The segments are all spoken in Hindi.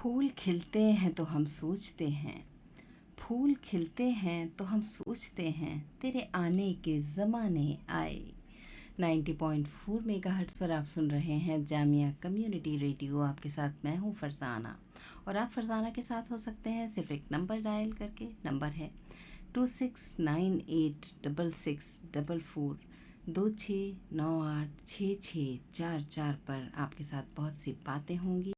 फूल खिलते हैं तो हम सोचते हैं, फूल खिलते हैं तो हम सोचते हैं, तेरे आने के ज़माने आए। 90.4 मेगाहर्ट्ज़ पर आप सुन रहे हैं जामिया कम्युनिटी रेडियो। आपके साथ मैं हूँ फ़रज़ाना, और आप फ़रज़ाना के साथ हो सकते हैं सिर्फ एक नंबर डायल करके। नंबर है 26986644 26986644 पर। आपके साथ बहुत सी बातें होंगी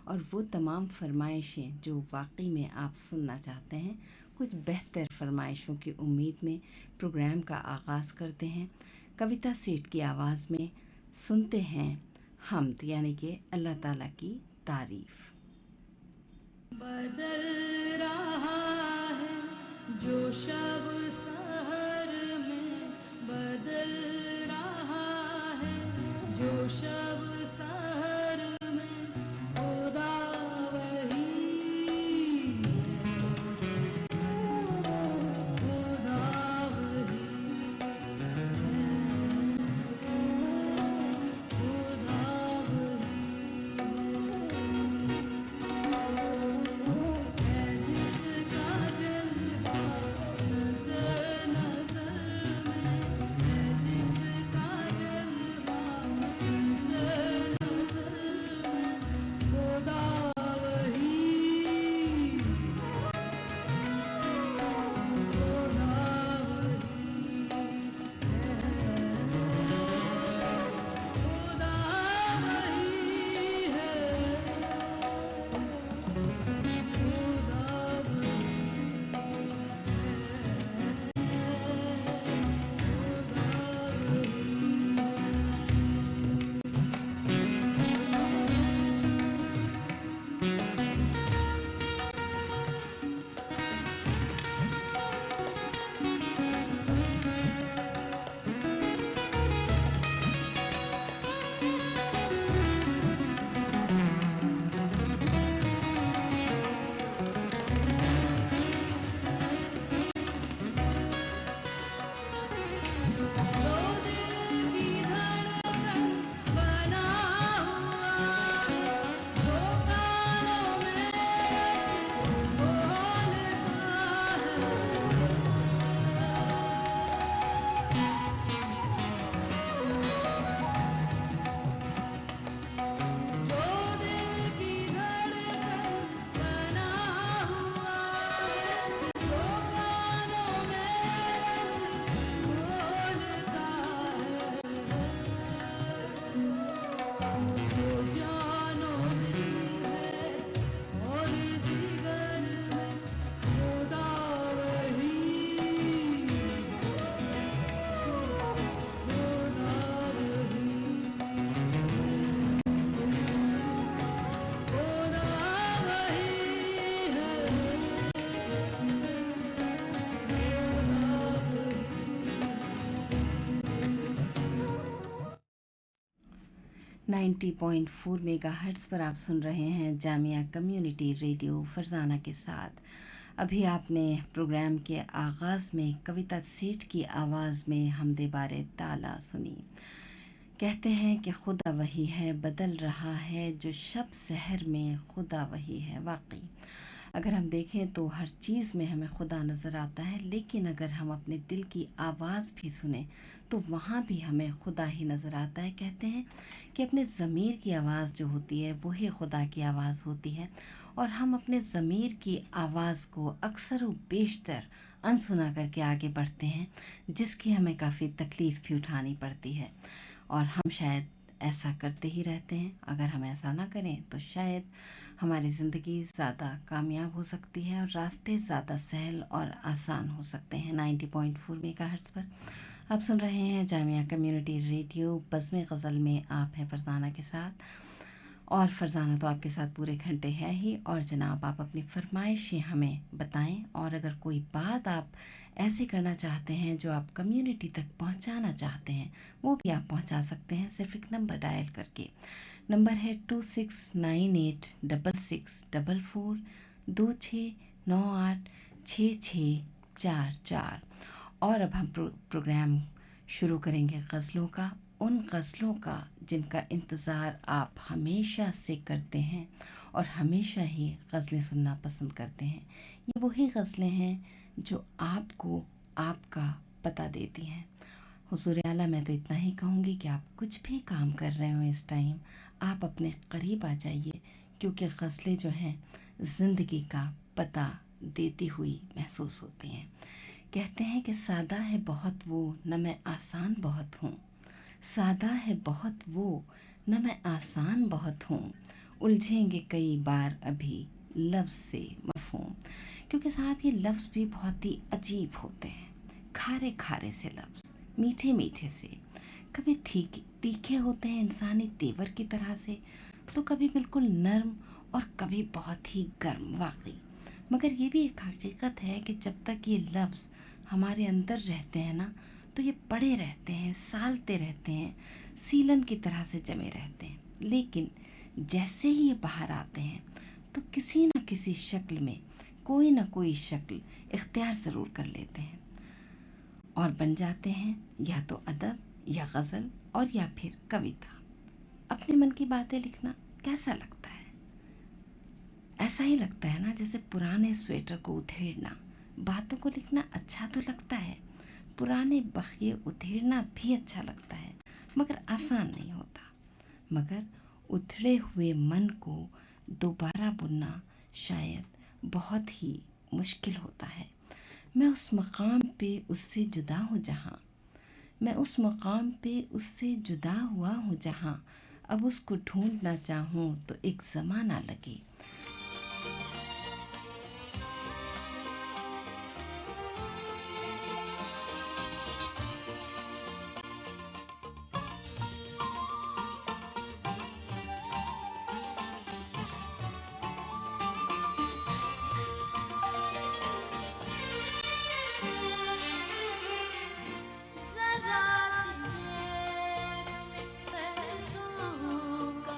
और वो तमाम फरमाइशें जो वाकई में आप सुनना चाहते हैं। कुछ बेहतर फरमाइशों की उम्मीद में प्रोग्राम का आगाज़ करते हैं। कविता सेठ की आवाज़ में सुनते हैं हम्द, यानी कि अल्लाह ताला की तारीफ़। बदल रहा है जो शब सहर में, बदल रहा है जो शब सहर में, खुदा वही खुदा वही खुदा है जिसका जलवा नजर नजर में, है जिसका जलवा नजर नजर में, खुदा वही खुदा वही खुदा वही है खुदा जो दिल की धड़कन बना हुआ है, जो कानों में रस घोलता है, जो दिल की धड़कन बना हुआ है, जो कानों में रस घोलता है, जो जानो दिल है और जिगर में, खुदा वही खुदा वही खुदा वही है नाइन्टी 90.4 मेगाहर्ट्ज़ पर आप सुन रहे हैं जामिया कम्युनिटी रेडियो फ़रज़ाना के साथ। अभी आपने प्रोग्राम के आगाज़ में कविता सेठ की आवाज़ में हमदे बारे ताला सुनी। कहते हैं कि खुदा वही है, बदल रहा है जो शब सहर में, खुदा वही है। वाकई अगर हम देखें तो हर चीज़ में हमें खुदा नज़र आता है, लेकिन अगर हम अपने दिल की आवाज़ भी सुने तो वहाँ भी हमें खुदा ही नज़र आता है। कहते हैं कि अपने ज़मीर की आवाज़ जो होती है वही खुदा की आवाज़ होती है, और हम अपने ज़मीर की आवाज़ को अक्सर व बेशतर अनसुना करके आगे बढ़ते हैं, जिसकी हमें काफ़ी तकलीफ़ भी उठानी पड़ती है। और हम शायद ऐसा करते ही रहते हैं। अगर हम ऐसा ना करें तो शायद हमारी ज़िंदगी ज़्यादा कामयाब हो सकती है और रास्ते ज़्यादा सहल और आसान हो सकते हैं। 90.4 मेगाहर्ट्ज़ पर आप सुन रहे हैं जामिया कम्युनिटी रेडियो। बज़्म ग़ज़ल में आप हैं फ़रज़ाना के साथ, और फ़रज़ाना तो आपके साथ पूरे घंटे है ही। और जनाब, आप अपनी फ़रमाइशें हमें बताएं, और अगर कोई बात आप ऐसी करना चाहते हैं जो आप कम्युनिटी तक पहुंचाना चाहते हैं, वो भी आप पहुंचा सकते हैं सिर्फ एक नंबर डायल करके। नंबर है 26986644 26986644। और अब हम प्रोग्राम शुरू करेंगे गज़लों का, उन गज़लों का जिनका इंतज़ार आप हमेशा से करते हैं और हमेशा ही गज़लें सुनना पसंद करते हैं। ये वही गज़लें हैं जो आपको आपका पता देती हैं। हुज़ूर आला, मैं तो इतना ही कहूँगी कि आप कुछ भी काम कर रहे हो इस टाइम, आप अपने करीब आ जाइए, क्योंकि गज़लें जो हैं ज़िंदगी का पता देती हुई महसूस होती हैं। कहते हैं कि सादा है बहुत वो, न मैं आसान बहुत हूँ। सादा है बहुत वो, न मैं आसान बहुत हूँ। उलझेंगे कई बार अभी लफ्ज़ से मफ़हूम। क्योंकि साहब ये लफ्ज़ भी बहुत ही अजीब होते हैं। खारे खारे से लफ्ज़, मीठे मीठे से, कभी तीखे होते हैं इंसानी तेवर की तरह से, तो कभी बिल्कुल नर्म और कभी बहुत ही गर्म। वाकई मगर ये भी एक हकीकत है कि जब तक ये लफ्ज़ हमारे अंदर रहते हैं ना, तो ये पड़े रहते हैं, सालते रहते हैं, सीलन की तरह से जमे रहते हैं। लेकिन जैसे ही ये बाहर आते हैं तो किसी न किसी शक्ल में कोई न कोई शक्ल इख्तियार ज़रूर कर लेते हैं और बन जाते हैं या तो अदब या गज़ल और या फिर कविता। अपने मन की बातें लिखना कैसा लगता है? ऐसा ही लगता है ना जैसे पुराने स्वेटर को उधेड़ना। बातों को लिखना अच्छा तो लगता है, पुराने बखिए उधेड़ना भी अच्छा लगता है, मगर आसान नहीं होता। मगर उथड़े हुए मन को दोबारा बुनना शायद बहुत ही मुश्किल होता है। मैं उस मकाम पे उससे जुदा हूँ जहाँ, मैं उस मकाम पे उससे जुदा हुआ हूँ जहाँ, अब उसको ढूंढना चाहूँ तो एक ज़माना लगे। जरा सी देर में बरसों का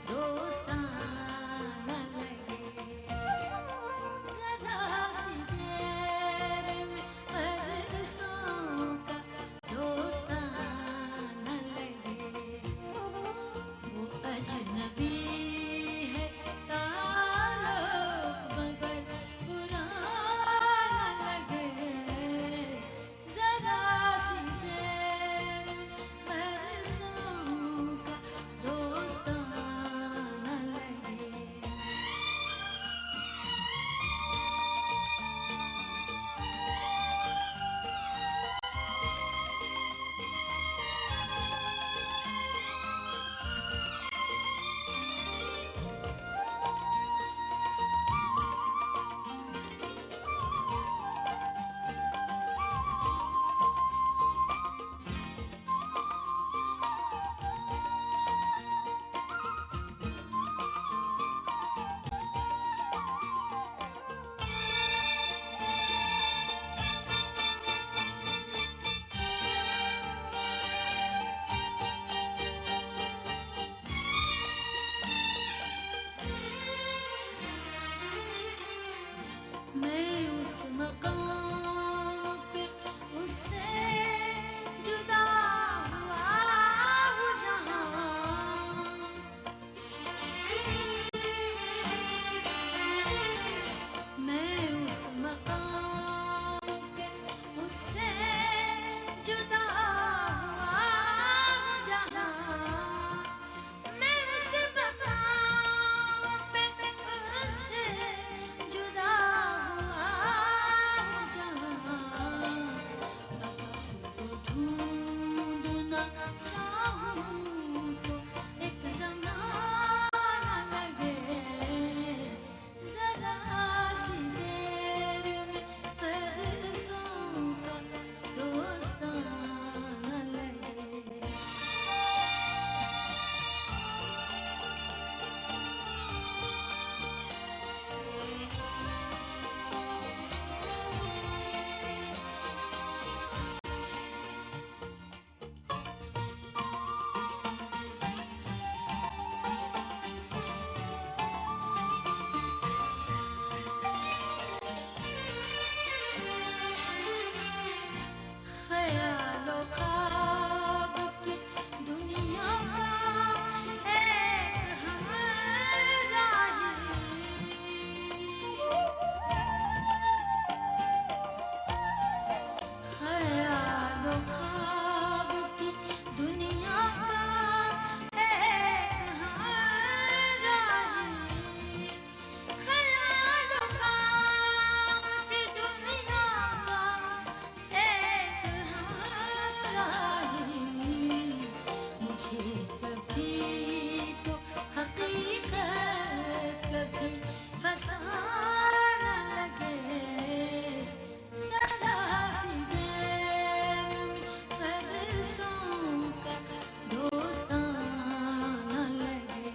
दोस्ताना लगे, जरा सी देर में बरसों का दोस्ताना लगे। वो अजनबी है ताल्लुक मगर पुराना लगे, जरा सी देर बरसों का दोस्ताना लगे। मैं उस मकाम पे उससे जुदा हुआ हूँ जहाँ, मैं उस मकाम पे उससे जुदा हुआ हूँ जहाँ, मैं उस मकाम पे उससे जुदा हुआ हूँ फसाना लगे जरा सी देर में बरसों का दोस्ताना लगे।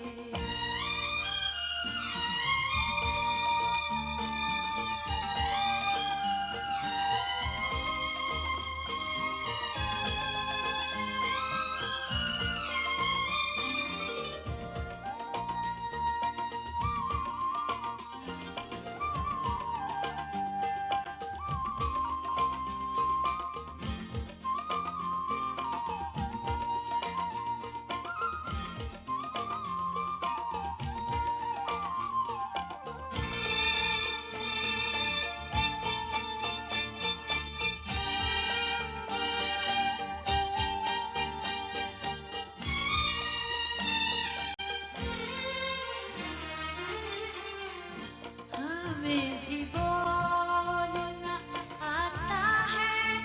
हमें भी बोलना आता है,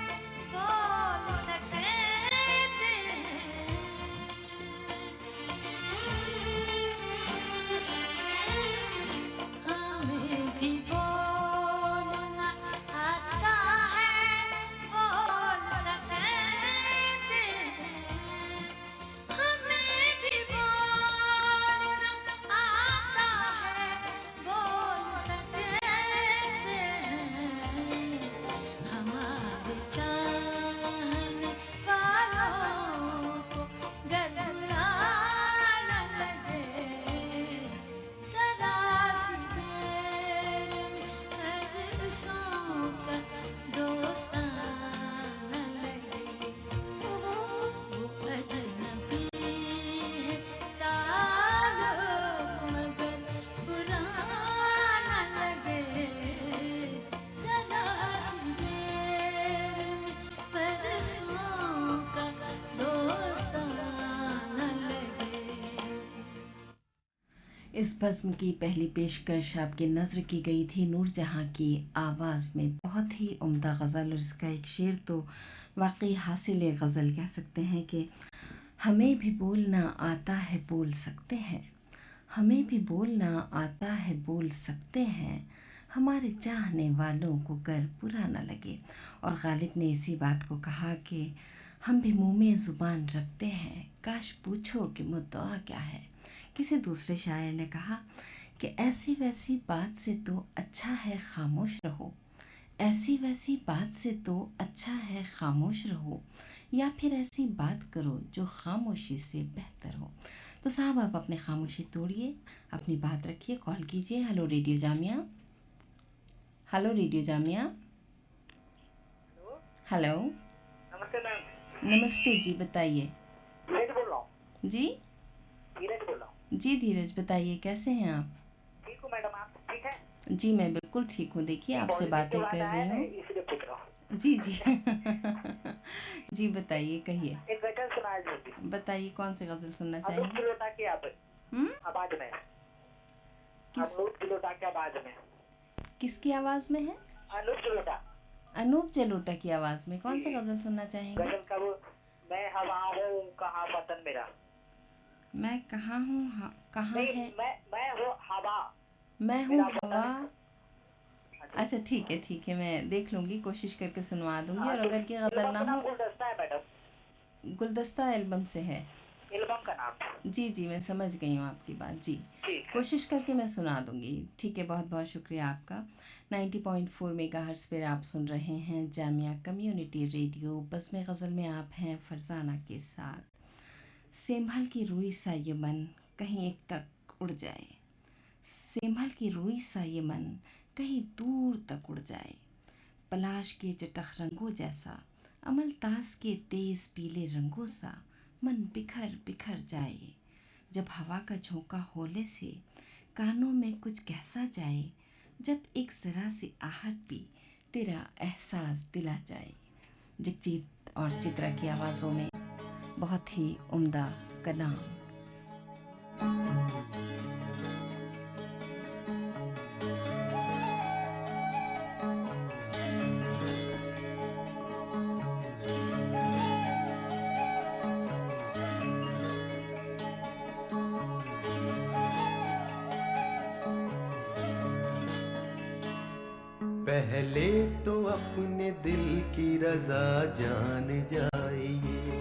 बोल सकते हैं। हमें भी बोलना आता है, बोल सकते हैं। हमें भी बोलना आता है, बोल सकते हैं। हमारे चाहने वालों को गर बुरा न लगे जरा सी देर में बरसों का दोस्ताना लगे। वो अजनबी है ताल्लुक मगर बुरा न लगे जरा सी देर में बरसों का दोस्ताना लगे। इस बज़्म की पहली पेशकश आपकी नज़र की गई थी नूरजहाँ की आवाज़ में। बहुत ही उम्दा गज़ल, और इसका एक शेर तो वाकई हासिल गज़ल कह सकते हैं कि हमें भी बोलना आता है बोल सकते हैं, हमें भी बोलना आता है बोल सकते हैं, हमारे चाहने वालों को गर बुरा ना लगे। और गालिब ने इसी बात को कहा कि हम भी मुँह में ज़ुबान रखते हैं, काश पूछो कि मुद्दा क्या है। किसी दूसरे शायर ने कहा कि ऐसी वैसी बात से तो अच्छा है खामोश रहो, ऐसी वैसी बात से तो अच्छा है खामोश रहो, या फिर ऐसी बात करो जो खामोशी से बेहतर हो। तो साहब आप अपनी खामोशी तोड़िए, अपनी बात रखिए, कॉल कीजिए। Hello radio Jamia, hello radio Jamia, hello नमस्ते मैम। नमस्ते जी, बताइए। धीरज बोल रहा हूँ। जी धीरज बोल रहा हूँ। जी धीरज, बताइए कैसे हैं आप? ठीक हूँ मैडम, आप ठीक है? जी मैं बिल्कुल ठीक हूँ। देखिए आपसे बातें कर रही हूँ। इसलिए पूछ रहा हूँ। जी जी जी बताइए, कहिए। एक गजल सुनाई दीजिए। बताइए कौन सी गज़ल सुनना अनूप चाहेंगे? जलोटा की आवाज में। किस अनूप जलोटा की आवाज में। किसकी आवाज़ में है? अनूप जलोटा। अनूप जलोटा की आवाज़ में कौन सी जी। गज़ल सुनना चाहेंगे? गजल का वो, मैं हवा हूँ कहाँ वतन मेरा। मैं कहाँ हूँ, कहाँ नहीं, है? मैं हूँ हवा, मैं हूँ मेरा वतन। हवा। अच्छा ठीक है, मैं देख लूँगी, कोशिश करके सुनवा दूँगी। और अगर ये गज़ल ना हो, गुलदस्ता है मैडम। गुलदस्ता एल्बम से है। एल्बम का नाम। जी जी मैं समझ गई हूँ आपकी बात। जी ठीक है। कोशिश करके मैं सुना दूँगी। ठीक है, बहुत बहुत शुक्रिया आपका। 90.4 मेगाहर्ट्ज़ पर आप सुन रहे हैं जामिया कम्युनिटी रेडियो। बस में गज़ल में आप हैं फरजाना के साथ। सेंभल की रुई सा ये मन कहीं एक तक उड़ जाए, सेंभल की रुई सा ये मन कहीं दूर तक उड़ जाए, पलाश के चटख रंगों जैसा, अमल तास के तेज़ पीले रंगों सा मन बिखर बिखर जाए। जब हवा का झोंका होले से कानों में कुछ कहसा जाए, जब एक ज़रा सी आहट भी तेरा एहसास दिला जाए। जगजीत और चित्रा की आवाज़ों में बहुत ही उम्दा कलाम। पहले तो अपने दिल की रजा जान जाइए,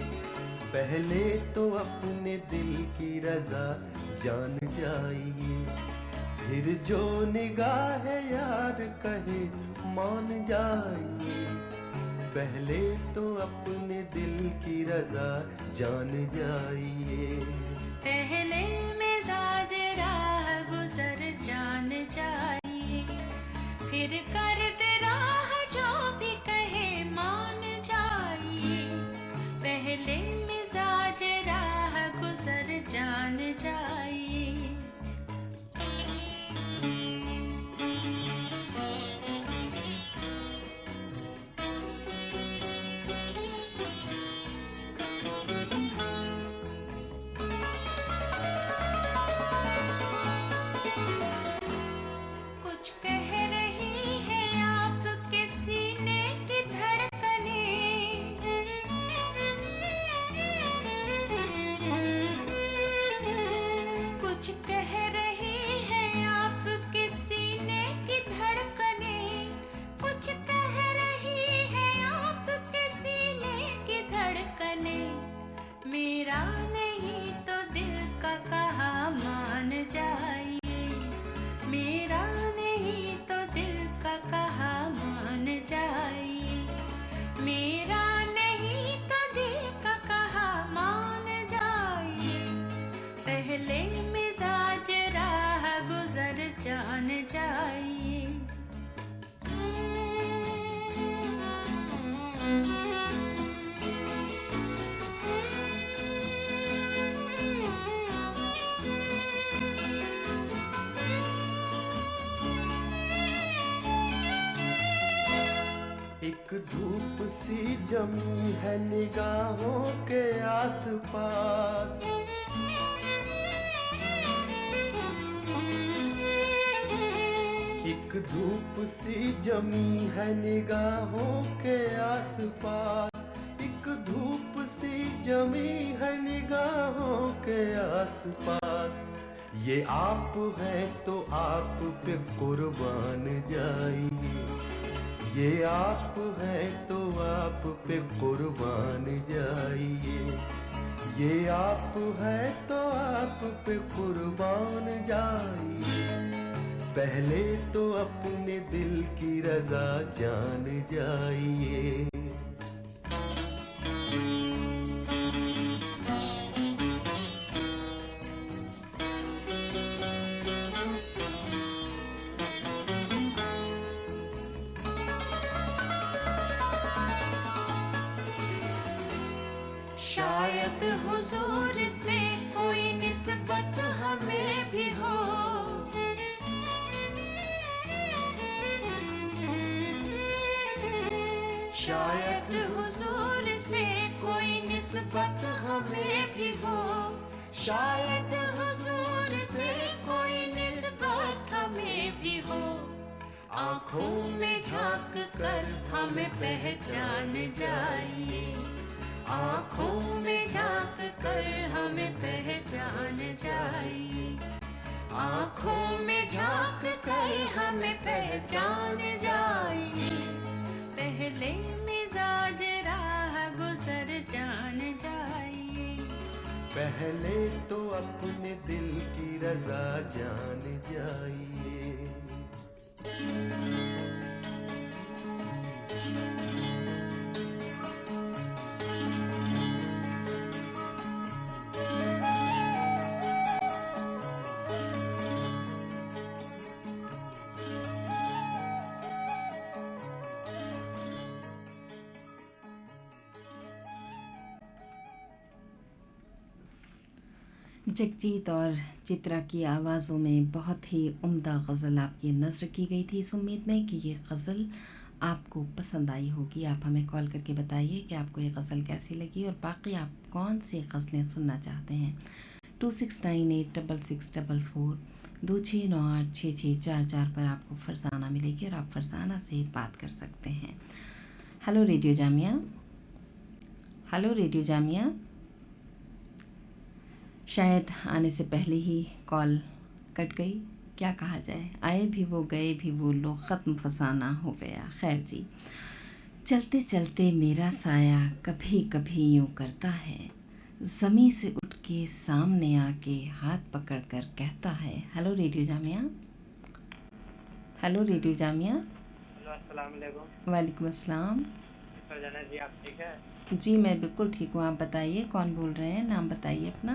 पहले तो अपने दिल की रजा जान जाइए, फिर जो निगाह यार कहे मान जाइए, पहले तो अपने दिल की रजा जान जाइए। पहले मिजाज राह गुजर जान जाइए, फिर कर दे राह जो भी कहे मान जाइए, पहले मिजाज राह गुजर जान जाइए। कुछ कह रही है आपके सीने की धड़कनें, कुछ कह रही है आपके सीने की धड़कनें, कुछ कह रही है आपके सीने की धड़कनें, मेरा नहीं तो दिल का कहा मान जाइए, मेरा नहीं तो दिल का कहा मान जाइए, मेरा नहीं तो दिल का कहा मान जाइए, पहले मिजाज राह गुजर जान जाइए। एक धूप सी जमी है निगाहों के आसपास, एक धूप सी जमी है निगाहों के आसपास, एक धूप सी जमी है निगाहों के आसपास, ये आप हैं तो आप पे कुर्बान जाइए, ये आप हैं तो आप पे कुर्बान जाइए, ये आप हैं तो आप पे कुर्बान जाइए, पहले तो अपने दिल की रजा जान जाइए। शायद हुजूर से कोई निस्बत हमें भी हो, शायद हुजूर से कोई निस्बत हमें भी हो, शायद हुजूर से कोई निस्बत हमें भी हो, आँखों में झांक कर हमें पहचान जाइए, आँखों में झांक कर हमें पहचान जाइए, आँखों में झांक कर हमें पहचान जाइए, पहले मिजाज राह गुजर जान जाइए। पहले तो अपने दिल की रजा जान जाइए। जगजीत और चित्रा की आवाज़ों में बहुत ही उम्दा गज़ल आपकी नज़र की गई थी। इस उम्मीद में कि ये गज़ल आपको पसंद आई होगी। आप हमें कॉल करके बताइए कि आपको ये गज़ल कैसी लगी और बाकी आप कौन सी गज़लें सुनना चाहते हैं। 26986644 26986644 पर आपको फरजाना मिलेगी और आप फरजाना से बात कर सकते हैं। Hello radio Jamia, hello radio Jamia. शायद आने से पहले ही कॉल कट गई। क्या कहा जाए, आए भी वो गए भी वो लोग, ख़त्म फसाना हो गया। खैर जी, चलते चलते मेरा साया कभी कभी यूँ करता है, ज़मीं से उठ के सामने आके हाथ पकड़ कर कहता है। Hello radio Jamia, hello radio Jamia. Hello, अस्सलाम वालेकुम। वालेकुम अस्सलाम। फरजाना जी, आप ठीक है? जी मैं बिल्कुल ठीक हूँ, आप बताइए कौन बोल रहे हैं, नाम बताइए अपना।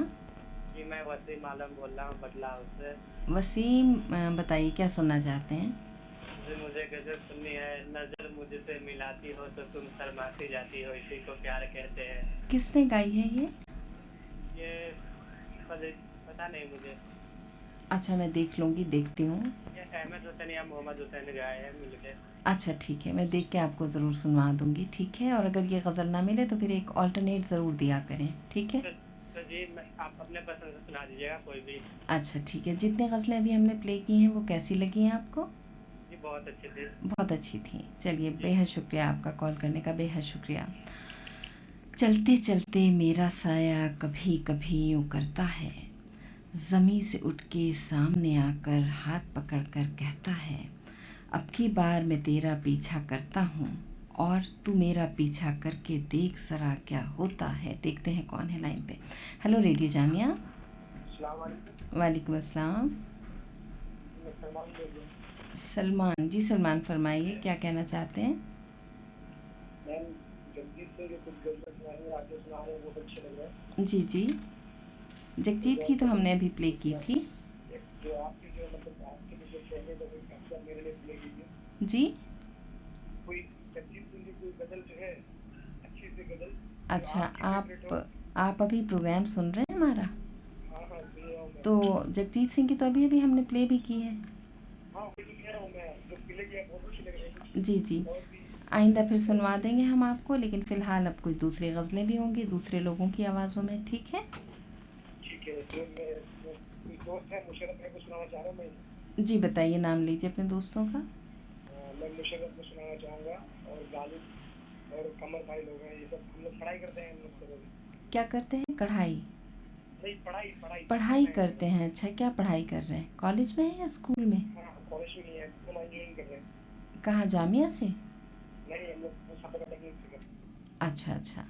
जी, मैं वसीम आलम बोल रहा हूँ बदलाव से। वसीम, बताइए क्या सुनना चाहते हैं। जी, मुझे गज़ल सुननी है। नज़र मुझसे मिलाती हो तो तुम शर्माती जाती हो, इसी को प्यार कहते हैं। किसने गाई है ये पता नहीं मुझे। अच्छा मैं देख लूँगी, देखती हूँ। ये अहमद हुसैन या मोहम्मद हुसैन गाए हैं मिलके। अच्छा ठीक है, मैं देख के आपको ज़रूर सुनवा दूँगी, ठीक है। और अगर ये गज़ल ना मिले तो फिर एक ऑल्टरनेट ज़रूर दिया करें, ठीक है। तो जी, आप अपने पसंद से सुना दीजिएगा कोई भी। अच्छा ठीक है, जितनी गज़लें अभी हमने प्ले की हैं वो कैसी लगी हैं आपको। जी, बहुत अच्छी थी। बहुत अच्छी थी। चलिए, बेहद शुक्रिया आपका कॉल करने का, बेहद शुक्रिया। चलते चलते मेरा साया कभी कभी यूँ करता है, ज़मीं से उठ के सामने आकर हाथ पकड़ कर कहता है, अब की बार मैं तेरा पीछा करता हूँ और तू मेरा पीछा करके देख ज़रा क्या होता है। देखते हैं कौन है लाइन पे। Hello radio Jamia. वालेकुम अस्सलाम। सलमान जी, सलमान फरमाइए क्या कहना चाहते हैं। जी जी, जगजीत की तो हमने अभी प्ले की थी। जी अच्छा, आप अभी प्रोग्राम सुन रहे हैं हमारा। तो जगजीत सिंह की तो अभी अभी हमने प्ले भी की है। जी जी, आइंदा फिर सुनवा देंगे हम आपको, लेकिन फ़िलहाल अब कुछ दूसरी गज़लें भी होंगी दूसरे लोगों की आवाज़ों में, ठीक है। जी बताइए, नाम लीजिए अपने दोस्तों का। मैं मुशर्रफ को सुनाना चाहूँगा और गालिब और कमर भाई लोग हैं, ये सब हम लोग पढ़ाई करते हैं। हम लोग सब क्या करते हैं, कढ़ाई? नहीं, पढ़ाई पढ़ाई करते हैं। अच्छा, क्या पढ़ाई कर रहे हैं, कॉलेज में है या स्कूल में? हाँ, कॉलेज में नहीं है, हम इंजीनियरिंग कर रहे हैं। कहाँ, जामिया से? नहीं, हम लोग साबिका टेक्निक से कर रहे हैं। अच्छा अच्छा,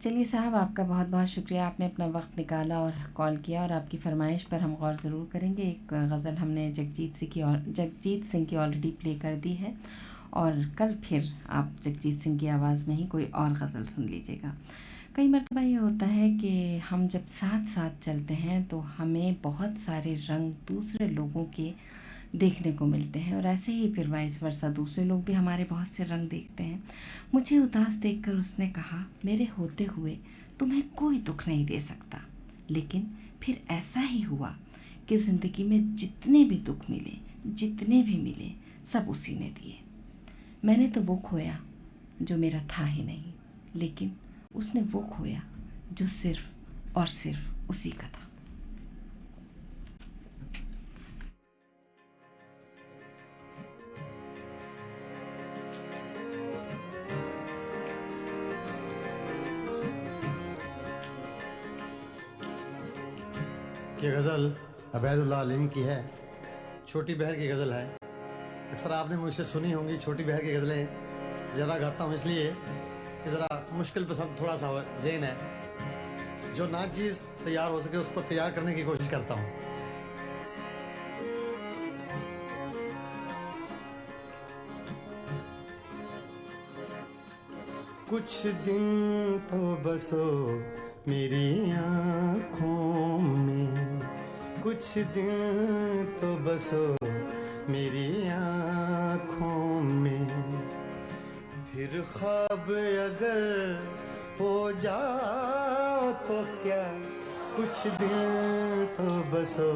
चलिए साहब, आपका बहुत बहुत शुक्रिया, आपने अपना वक्त निकाला और कॉल किया, और आपकी फरमाइश पर हम गौर ज़रूर करेंगे। एक गज़ल हमने जगजीत सिंह की ऑलरेडी प्ले कर दी है, और कल फिर आप जगजीत सिंह की आवाज़ में ही कोई और गज़ल सुन लीजिएगा। कई मरतबा ये होता है कि हम जब साथ साथ चलते हैं तो हमें बहुत सारे रंग दूसरे लोगों के देखने को मिलते हैं, और ऐसे ही फिर वाइस वर्सा दूसरे लोग भी हमारे बहुत से रंग देखते हैं। मुझे उदास देखकर उसने कहा, मेरे होते हुए तुम्हें कोई दुख नहीं दे सकता, लेकिन फिर ऐसा ही हुआ कि ज़िंदगी में जितने भी दुख मिले, जितने भी मिले, सब उसी ने दिए। मैंने तो वो खोया जो मेरा था ही नहीं, लेकिन उसने वो खोया जो सिर्फ और सिर्फ उसी का था। ये गज़ल अबैदुल्लाह अलीम की है, छोटी बहर की गज़ल है। अक्सर आपने मुझसे सुनी होंगी, छोटी बहर की गज़लें ज़्यादा गाता हूँ इसलिए कि ज़रा मुश्किल पसंद थोड़ा सा ज़हन है, जो ना चीज़ तैयार हो सके उसको तैयार करने की कोशिश करता हूँ। कुछ दिन तो बसो मेरी आँखों में, कुछ दिन तो बसो मेरी आँखों में, फिर ख्वाब अगर हो जाओ तो क्या, कुछ दिन तो बसो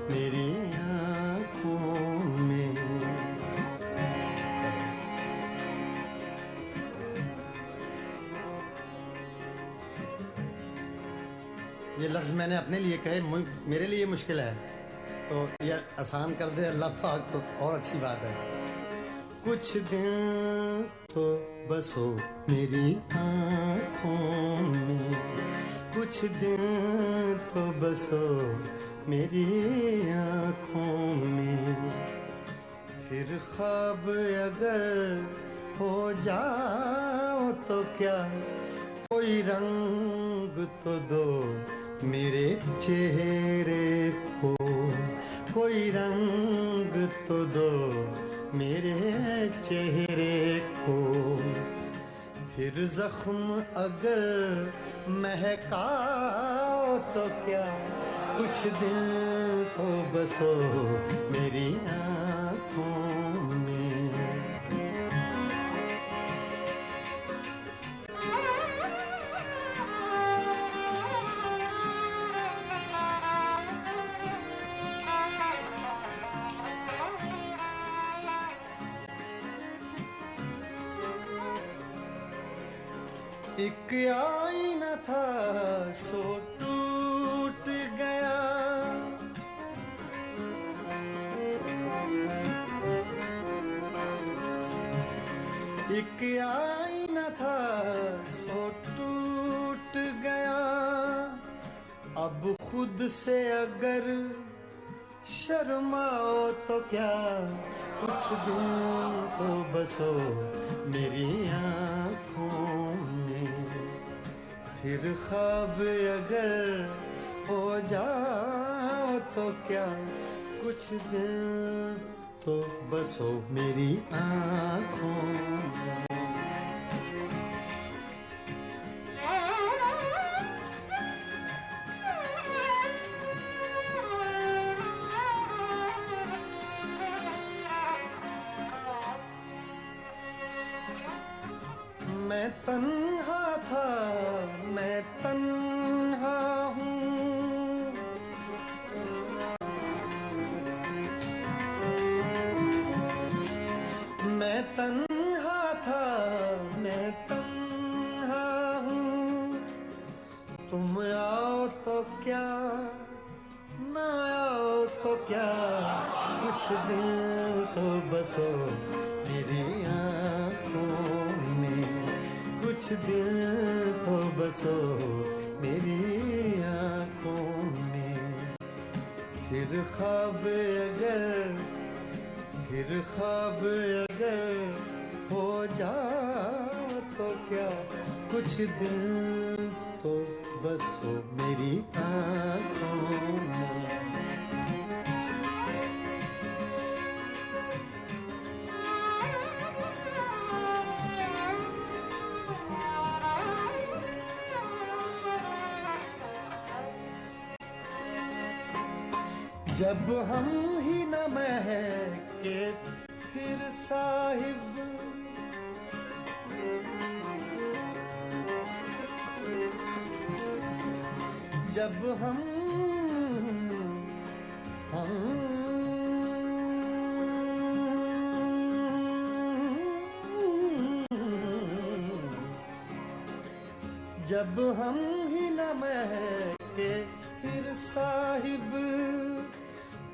मेरी आँखों में। ये लफ्ज़ मैंने अपने लिए कहे, मेरे लिए मुश्किल है, तो ये आसान कर दे अल्लाह पाक तो और अच्छी बात है। कुछ दिन तो बसो मेरी आँखों में, कुछ दिन तो बसो मेरी आँखों में, फिर ख्वाब अगर हो जाओ तो क्या, कोई रंग तो दो मेरे चेहरे को, कोई रंग तो दो मेरे चेहरे को, फिर जख्म अगर महकाओ तो क्या, कुछ दिन तो बसो मेरी आँखों में। एक आईना था सो टूट गया, एक आईना था सो टूट गया, अब खुद से अगर शर्माओ तो क्या, कुछ दिन तो बसो मेरी आँखों में, फिर ख्वाब अगर हो जाओ तो क्या, कुछ दिन तो बसो मेरी आँखों में। मैं तन्हा था, मैं तन्हा हूँ, मैं तन्हा था, मैं तन्हा हूँ, तुम आओ तो क्या, ना आओ तो क्या, कुछ दिन तो बसो मेरी आँखों में, कुछ दिन तो बसो मेरी आँखों में, फिर ख्वाब अगर हो जाओ तो क्या, कुछ दिन तो बसो मेरी आँखों में। जब हम ही न महके फिर साहिब, जब हम जब हम ही न महके फिर साहिब,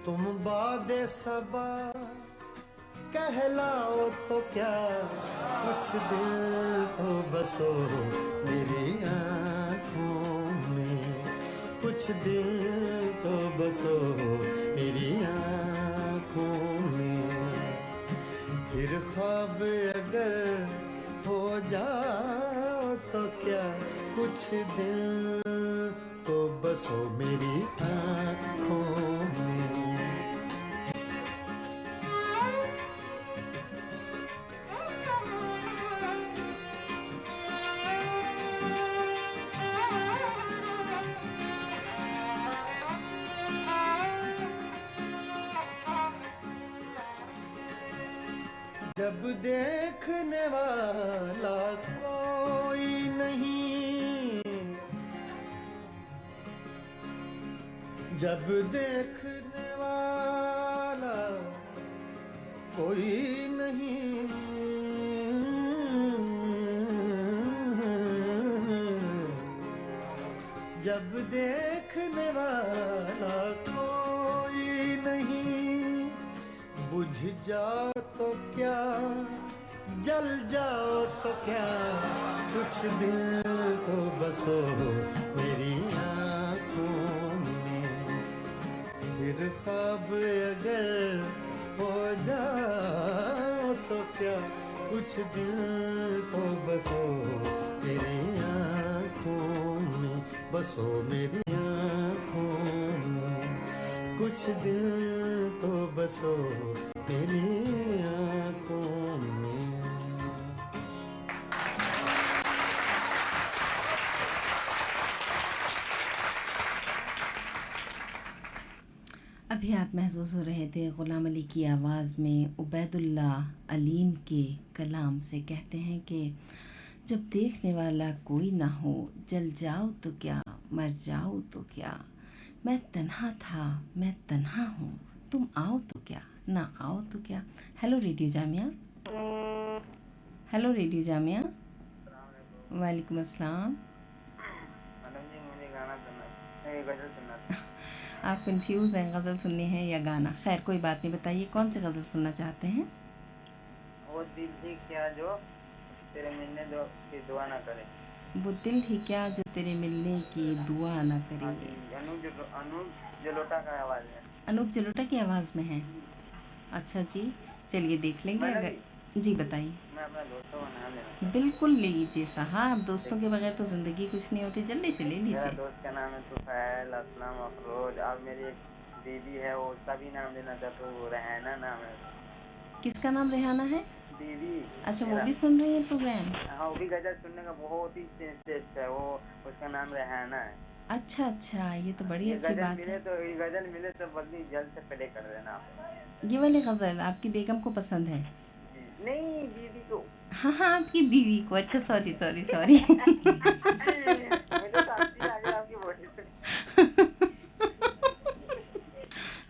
तुम बादे सबा कहलाओ तो क्या, कुछ दिन तो बसो मेरी आँखों में, कुछ दिन तो बसो मेरी आँखों में, फिर ख्वाब अगर हो जाओ तो क्या, कुछ दिन तो बसो मेरी आँखों में। जब देखने वाला कोई नहीं, जब देखने वाला कोई नहीं, जब देखने वाला कोई नहीं, बुझ जा तो क्या, जल जाओ तो क्या कुछ दिन तो बसो मेरी आँखों में, फिर ख्वाब अगर हो जाओ तो क्या कुछ दिन तो बसो मेरी आँखों में, बसो मेरी आँखों में, कुछ दिन तो बसो मेरी आँखों में। अभी आप महसूस हो रहे थे ग़ुलाम अली की आवाज़ में उबैदुल्ला अलीम के कलाम से। कहते हैं कि जब देखने वाला कोई ना हो, जल जाओ तो क्या मर जाओ तो क्या, मैं तन्हा था मैं तन्हा हूँ, तुम आओ तो क्या ना आओ तो क्या। Hello radio Jamia, hello radio Jamia. वालेकुम अस्सलाम। मैडम जी मुझे गाना सुनना है, गज़ल सुनना था। आप कंफ्यूज हैं गज़ल सुननी है या गाना? खैर कोई बात नहीं, बताइए कौन सी गज़ल सुनना चाहते हैं? वो दिल ही क्या जो तेरे मिलने दो की दुआ ना करे। वो दिल ही क्या जो तेरे मिलने की दुआ ना हाँ करे। जी, अनूप जलोटा का आवाज़ है। अनूप जलोटा की आवाज़ में है। अच्छा जी, चलिए देख लेंगे। मैडम अगर जी बताइए। मैं अपने दोस्तों का नाम लेना चाहता बिल्कुल लीजिए साहब, दोस्तों के बगैर तो ज़िंदगी कुछ नहीं होती, जल्दी से ले हूँ। मेरा लीजिए। दोस्त का नाम है तुफैल, असलम, अफरोज और मेरी एक दीदी है, वो उसका भी नाम लेना चाहता हूँ, वो रेहाना नाम है। किसका नाम रेहाना है? दीदी। अच्छा, वो मेरा- भी सुन रही है प्रोग्राम? हाँ, वो भी गज़ल सुनने का बहुत ही टेस्ट है, वो उसका नाम रेहाना है। अच्छा अच्छा, ये तो बड़ी ये अच्छी गज़ल बात मिले है। तो ये गज़ल मिले तो बल्कि जल्द से प्ले कर देना आप। ये वाली गज़ल आपकी बेगम को पसंद है? जी। नहीं, दीदी को। हाँ हाँ, आपकी बीवी को। अच्छा, सॉरी सॉरी सॉरी। मुझे तो हंसी आ गई आपकी बॉडी से।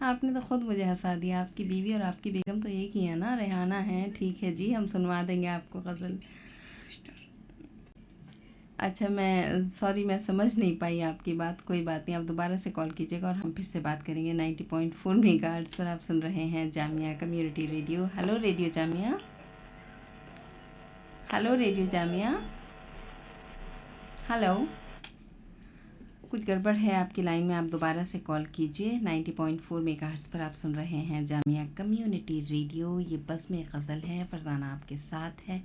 आपने तो खुद मुझे हंसा दिया। आपकी बीवी और आपकी बेगम तो एक ही है ना, रेहाना है। ठीक है जी, हम सुनवा देंगे आपको गज़ल। अच्छा, मैं समझ नहीं पाई आपकी बात। कोई बात नहीं, आप दोबारा से कॉल कीजिएगा और हम फिर से बात करेंगे। 90.4 मेगाहर्ट्ज़ पर आप सुन रहे हैं Jamia community radio. Hello radio Jamia, hello radio Jamia, hello. कुछ गड़बड़ है आपकी लाइन में, आप दोबारा से कॉल कीजिए। 90.4 मेगाहर्ट्ज़ पर आप सुन रहे हैं जामिया कम्युनिटी रेडियो। ये बस में गज़ल है, फरजाना आपके साथ है।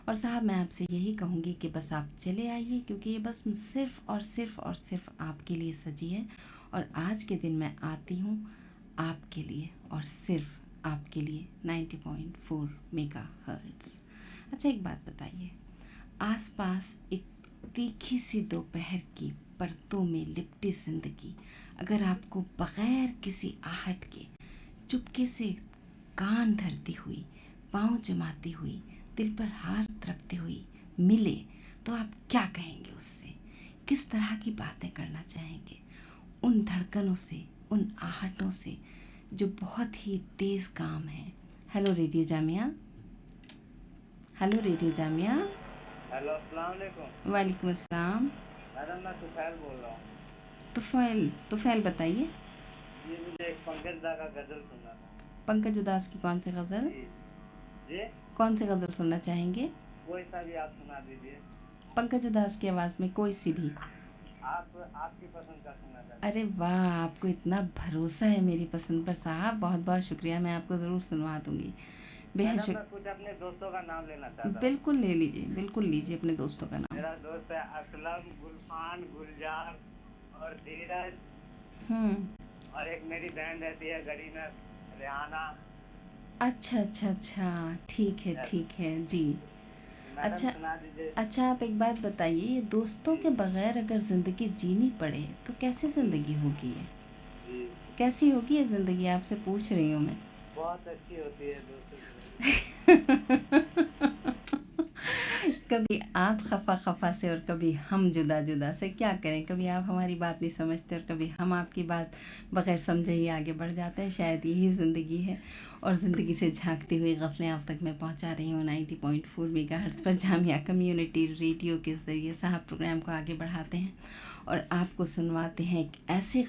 और साहब, मैं आपसे यही कहूँगी कि बस आप चले आइए, क्योंकि ये बस सिर्फ़ और सिर्फ़ आपके लिए सजी है। और आज के दिन मैं आती हूँ आपके लिए और सिर्फ़ आपके लिए 90.4 मेगाहर्ट्ज़। अच्छा, एक बात बताइए, आसपास एक तीखी सी दोपहर की परतों में लिपटी ज़िंदगी अगर आपको बग़ैर किसी आहट के चुपके से कान धरती हुई, पाँव जमाती हुई, दिल पर हाथ रखती हुई मिले, तो आप क्या कहेंगे उससे? किस तरह की बातें करना चाहेंगे? उन धड़कनों से, उन आहटों से जो बहुत ही तेज़ काम है। Hello radio Jamia, hello radio Jamia. Hello, अस्सलाम वालेकुम। वालेकुम अस्सलाम। मैडम मैं तुफैल बोल रहा हूँ। तुफैल बताइए। ये मुझे एक पंकज दा का गज़ल सुनना था। पंकज उदास की कौन सी गज़ल? जी जी, कौन सी गज़ल सुनना चाहेंगे? कोई सा भी आप सुना दीजिए। पंकज उदास की आवाज़ में कोई सी भी। आपकी पसंद का सुनना चाहता अरे वाह, आपको इतना भरोसा है मेरी पसंद पर साहब, बहुत बहुत शुक्रिया। मैं आपको ज़रूर सुनवा दूँगी। बेहद हूँ। शुक्र। मैं कुछ अपने दोस्तों का नाम लेना चाहता हूँ। बिल्कुल ले लीजिए, बिल्कुल लीजिए अपने दोस्तों का नाम। मेरा दोस्त है असलम, गुलफान, गुलजार और धीरज, और एक मेरी बहन रहती है गरीना, रेहाना। अच्छा अच्छा अच्छा, ठीक है जी। मैडम अच्छा सुना दीजिए। अच्छा, आप एक बात बताइए, ये दोस्तों के बगैर अगर ज़िंदगी जीनी पड़े तो कैसी ज़िंदगी होगी ये? जी, कैसी होगी ये ज़िंदगी, आपसे पूछ रही हूँ मैं। बहुत अच्छी होती है दोस्तों की। कभी आप खफा से और कभी हम जुदा से, क्या करें? कभी आप हमारी बात नहीं समझते और कभी हम आपकी बात बग़ैर समझे ही आगे बढ़ जाते हैं। शायद यही ज़िंदगी है। और ज़िंदगी से झांकती हुई गज़लें आप तक मैं पहुंचा रही हूँ 90.4 मेगाहर्ट्ज़ पर जामिया कम्युनिटी रेडियो के ज़रिए। साहब प्रोग्राम को आगे बढ़ाते हैं और आपको सुनवाते हैं एक ऐसी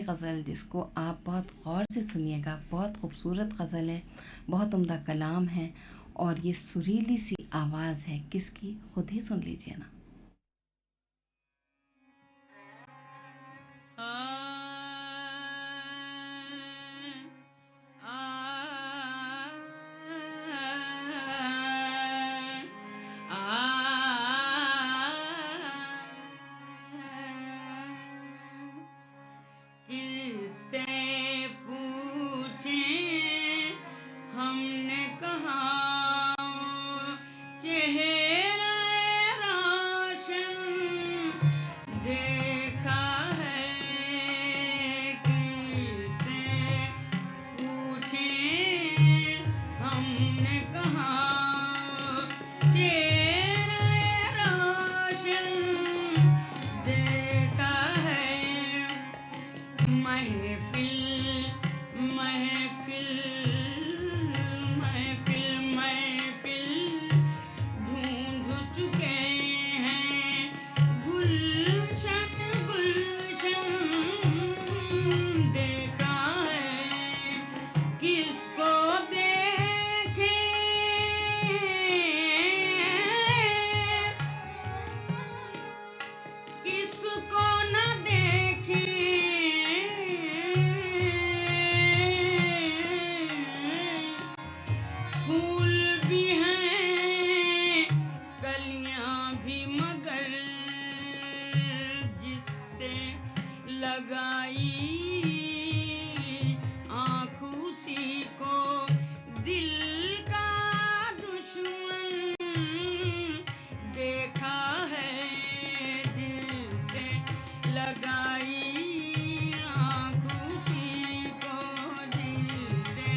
गज़ल जिसको आप बहुत गौर से सुनिएगा। बहुत खूबसूरत गज़ल है, बहुत उम्दा कलाम है और ये सुरीली सी आवाज़ है किसकी, खुद ही सुन लीजिए ना। किससे पूछें हमने कहाँ चेहरा रोशन देखा है। किससे पूछें हमने कहाँ चेहरा रोशन देखा है। महफिल महफिल महफिल महफिल ढूंढ चुके हैं गुलशन गुलशन देखा है। किसको देखे किसको न देखे फूल भी हैं कलियां भी मगर जिससे लगाई आँख उसी को दिल का दुश्मन देखा है। जिससे लगाई आँख उसी को दिल से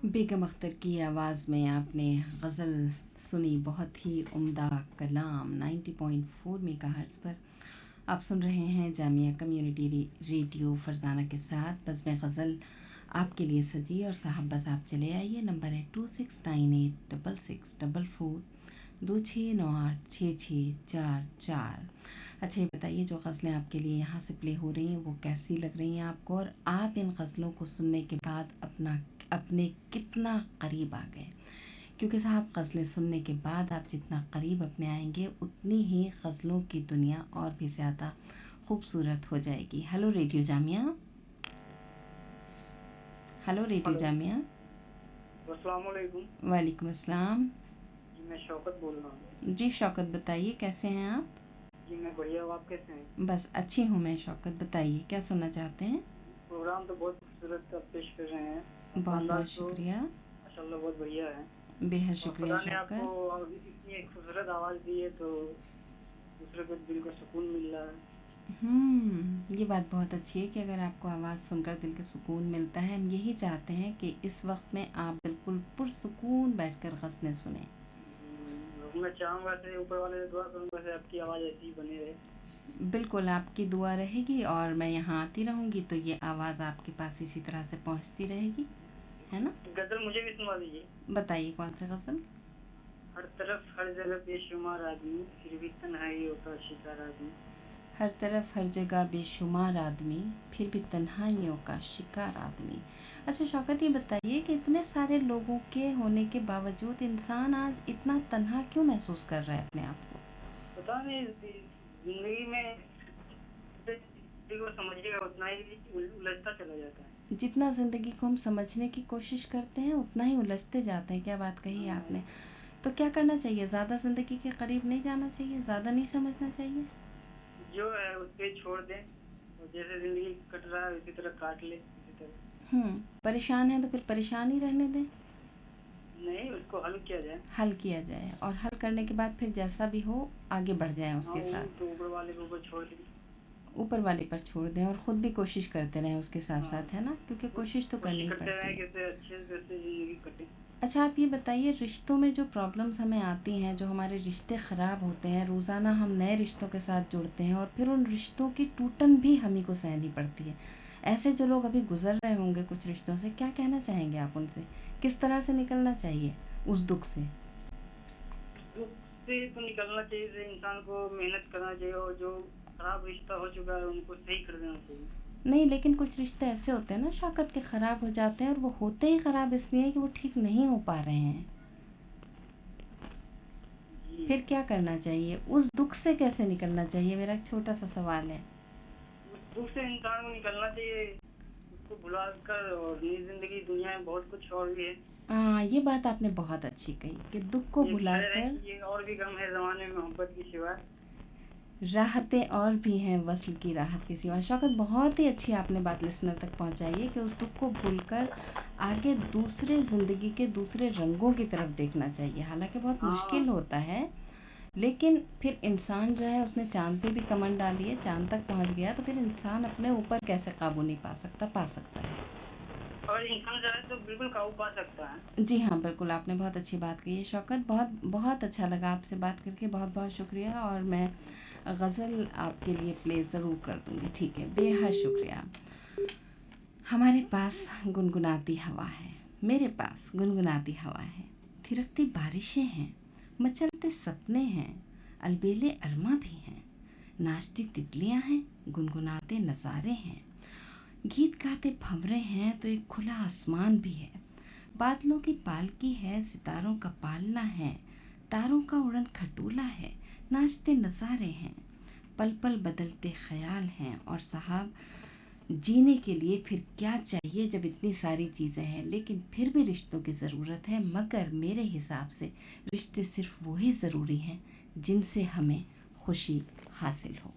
बेगम अख्तर की आवाज़ में आपने गज़ल सुनी। बहुत ही उम्दा कलाम 90.4 मेगाहर्ट्ज़ पर आप सुन रहे हैं जामिया कम्युनिटी रेडियो फरजाना के साथ। बस में गज़ल आपके लिए सजी और साहब बस आप चले आइए। नंबर है 26986644 अच्छा ये बताइए, जो गज़लें आपके लिए यहाँ से प्ले हो रही हैं वो कैसी लग रही हैं आपको, और आप इन गज़लों को सुनने के बाद अपने कितना करीब आ गए? क्योंकि साहब गज़लें सुनने के बाद आप जितना करीब अपने आएंगे उतनी ही गज़लों की दुनिया और भी ज़्यादा खूबसूरत हो जाएगी। Hello radio Jamia. Hello radio Jamia. अस्सलामुअलैकुम। वालेकुम अस्सलाम। जी मैं शौकत बोल रहा हूँ। जी शौकत, बताइए कैसे हैं आप? जी मैं बढ़िया हूँ, आप कैसे हैं? बस अच्छी हूँ मैं शौकत, बताइए क्या सुनना चाहते हैं? प्रोग्राम तो बहुत खूबसूरत आप पेश कर रहे हैं। बहुत बहुत शुक्रिया। माशाल्लाह बहुत बढ़िया है। बेहद शुक्रिया खुदा ने शौकत। आपको इतनी खूबसूरत आवाज़ दी है तो दूसरे को दिल को सुकून मिल रहा है। ये बात बहुत अच्छी है कि अगर आपको आवाज़ सुनकर दिल को सुकून मिलता है। हम यही चाहते हैं कि इस वक्त में आप बिल्कुल पुरसुकून बैठकर गज़लें सुने। मैं चाहूँगा से ऊपर वाले से दुआ करूँगा से आपकी आवाज़ ऐसी ही बनी रहे। बिल्कुल आपकी दुआ रहेगी और मैं यहाँ आती रहूँगी तो ये आवाज़ आपके पास इसी तरह से पहुँचती रहेगी, है ना? गज़ल मुझे भी सुनवा दीजिए। बताइए कौन सा गज़ल? हर तरफ हर जगह बेशुमार आदमी, फिर भी तन्हाइयों का शिकार आदमी। हर तरफ हर जगह बेशुमार आदमी, फिर भी तन्हाइयों का शिकार आदमी। अच्छा शौकत, ये बताइए कि इतने सारे लोगों के होने के बावजूद इंसान आज इतना तन्हा क्यों महसूस कर रहा है अपने आप को? पता नहीं, जिंदगी में को समझिएगा उतना ही उलझता चला जाता है। जितना ज़िंदगी को हम समझने की कोशिश करते हैं उतना ही उलझते जाते हैं। क्या बात कही है आपने। तो क्या करना चाहिए? ज़्यादा ज़िंदगी के करीब नहीं जाना चाहिए, ज़्यादा नहीं समझना चाहिए। जो है उस पे छोड़ दें और जैसे जिंदगी कट रहा है उसी तरह काट ले, इसी तरह। परेशान है तो फिर परेशान ही रहने दें। नहीं, उसको हल किया जाए। हल किया जाए और हल करने के बाद फिर जैसा भी हो आगे बढ़ जाए उसके साथ। तो ऊपर वाले के ऊपर छोड़ दें। ऊपर वाले पर छोड़ दें और ख़ुद भी कोशिश करते रहें उसके साथ साथ, है ना? क्योंकि कोशिश तो करनी पड़ती है। कैसे अच्छे से जिंदगी कटे। अच्छा आप ये बताइए, रिश्तों में जो प्रॉब्लम्स हमें आती हैं, जो हमारे रिश्ते ख़राब होते हैं, रोज़ाना हम नए रिश्तों के साथ जुड़ते हैं और फिर उन रिश्तों की टूटन भी हम ही को सहनी पड़ती है। ऐसे जो लोग अभी गुज़र रहे होंगे कुछ रिश्तों से, क्या कहना चाहेंगे आप उनसे? किस तरह से निकलना चाहिए उस दुख से? दुख से तो निकलना चाहिए, इंसान को मेहनत करना चाहिए और जो खराब रिश्ता हो चुका है उनको सही कर देना चाहिए। नहीं, लेकिन कुछ रिश्ते ऐसे होते हैं ना शौकत के ख़राब हो जाते हैं और वो होते ही ख़राब इसलिए कि वो ठीक नहीं हो पा रहे हैं। फिर क्या करना चाहिए? उस दुख से कैसे निकलना चाहिए? मेरा एक छोटा सा सवाल है। दुख से इंसान को निकलना चाहिए, उसको भुला कर, और नई जिंदगी दुनिया में बहुत कुछ और भी है। हाँ, ये बात आपने बहुत अच्छी कही कि दुख को भुलाकर ये और भी गम है ज़माने में मोहब्बत की सिवा, राहतें और भी हैं वस्ल की राहत के सिवा। शौकत बहुत ही अच्छी आपने बात लिसनर तक पहुंचाई है कि उस दुख को भूलकर आगे दूसरे ज़िंदगी के दूसरे रंगों की तरफ देखना चाहिए। हालांकि बहुत मुश्किल होता है, लेकिन फिर इंसान जो है उसने चाँद पे भी कमर डाली है, चाँद तक पहुंच गया तो फिर इंसान अपने ऊपर कैसे काबू नहीं पा सकता है। और इंसान चाहे तो बिल्कुल काबू पा सकता है। जी हाँ, बिल्कुल आपने बहुत अच्छी बात कही है शौकत। बहुत बहुत अच्छा लगा आपसे बात करके, बहुत बहुत शुक्रिया। और मैं गज़ल आपके लिए प्ले ज़रूर कर दूँगी, ठीक है? बेहद शुक्रिया। हमारे पास गुनगुनाती हवा है, मेरे पास गुनगुनाती हवा है, थिरकती बारिशें हैं, मचलते सपने हैं, अलबेले अरमा भी हैं, नाचती तितलियां हैं, गुनगुनाते नज़ारे हैं, गीत गाते भंवरे हैं तो एक खुला आसमान भी है, बादलों की पालकी है, सितारों का पालना है, तारों का उड़न खटोला है, नाचते नज़ारे हैं, पल पल बदलते ख्याल हैं। और साहब, जीने के लिए फिर क्या चाहिए जब इतनी सारी चीज़ें हैं, लेकिन फिर भी रिश्तों की ज़रूरत है। मगर मेरे हिसाब से रिश्ते सिर्फ वही ज़रूरी हैं जिनसे हमें खुशी हासिल हो।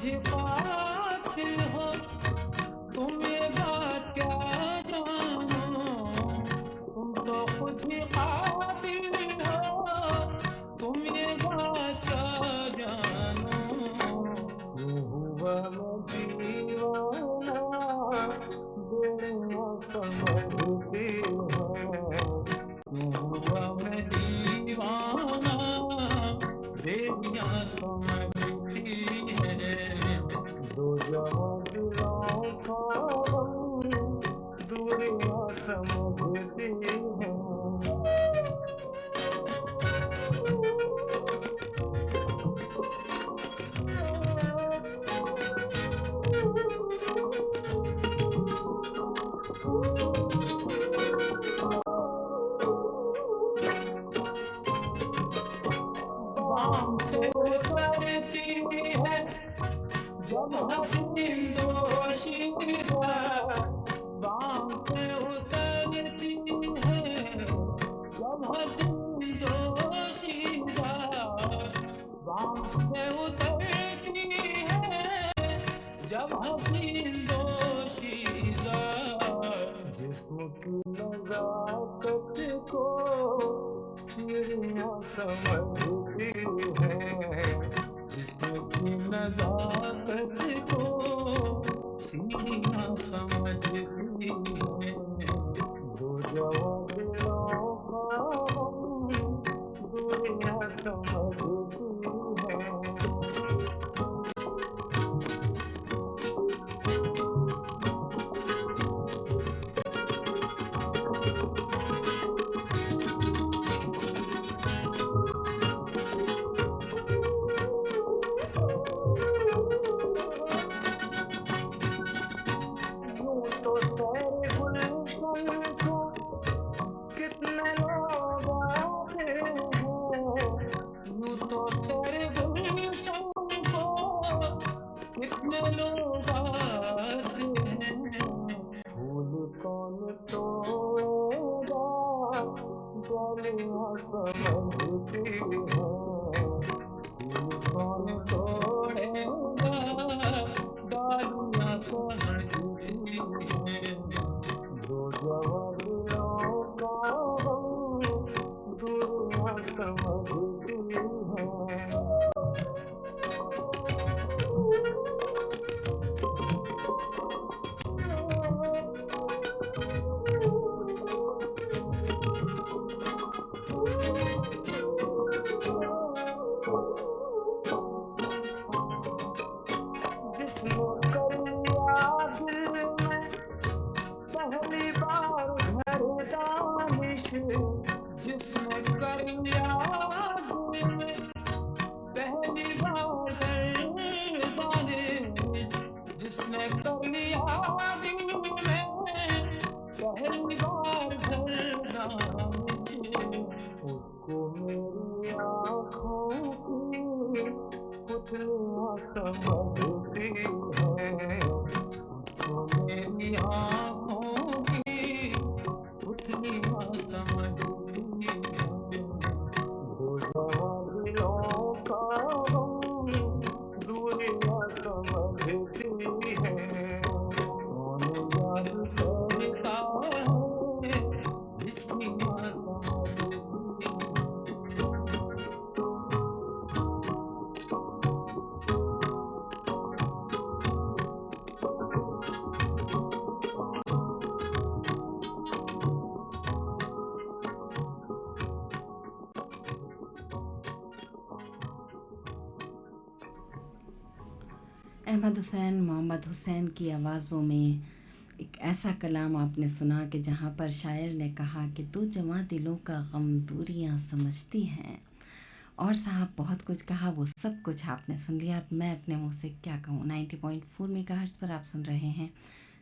ही कातिल हो, तुम ये बात क्या जानो, तुम तो खुद ही कातिल हो, तुम ये बात क्या जानो। यूं हुआ मैं दीवाना, दुनिया समझती है। यूं हुआ मैं दीवाना, देवियाँ समझती है। दो जवां दिलों का गम, दूरियां समझती है। बाम से उतरती है जब हसीन दोशीज़ा, बाम से उतरती है जब हसीन दोशीज़ा, बाम से उतरती है जब हसीन दोशीज़ा। जिस्म की नज़ाकत को चिड़ियाँ समझती है, जिस्म की नज़ाकत को चिड़ियाँ समझती है। दो जवां दिलों का गम, दूरियां समझती है। यूं तो तेरे गुलशन को कितने लोग आते हैं, यूं तो तेरे गुलशन को कितने लोग आते हैं। फूल कौन तोड़ेगा, डालियाँ समझती है। फूल कौन तोड़ेगा, डालियाँ समझती है। दो जवां दिलों का गम, दूरियां समझती है। जिसने कर लिया दिल में पहली बार घर दानिश, जिसने कर लिया दिल में पहली बार घर दानिश, जिसने कर लिया दिल में पहली बार घर दानिश, उसको मेरी आँखों की पुतलियाँ समझती है। उसको मेरी आँखों की पुतलियाँ समझती है। दो जवां दिलों का गम, दूरियां समझती है। कौन याद करता है, हिचकियाँ समझती है। अहमद हुसैन, मोहम्मद हुसैन की आवाज़ों में एक ऐसा कलाम आपने सुना कि जहाँ पर शायर ने कहा कि दो जवां दिलों का गम दूरियां समझती हैं। और साहब बहुत कुछ कहा, वो सब कुछ आपने सुन लिया। अब मैं अपने मुंह से क्या कहूँ। 90.4 मेगाहर्ट्ज़ पर आप सुन रहे हैं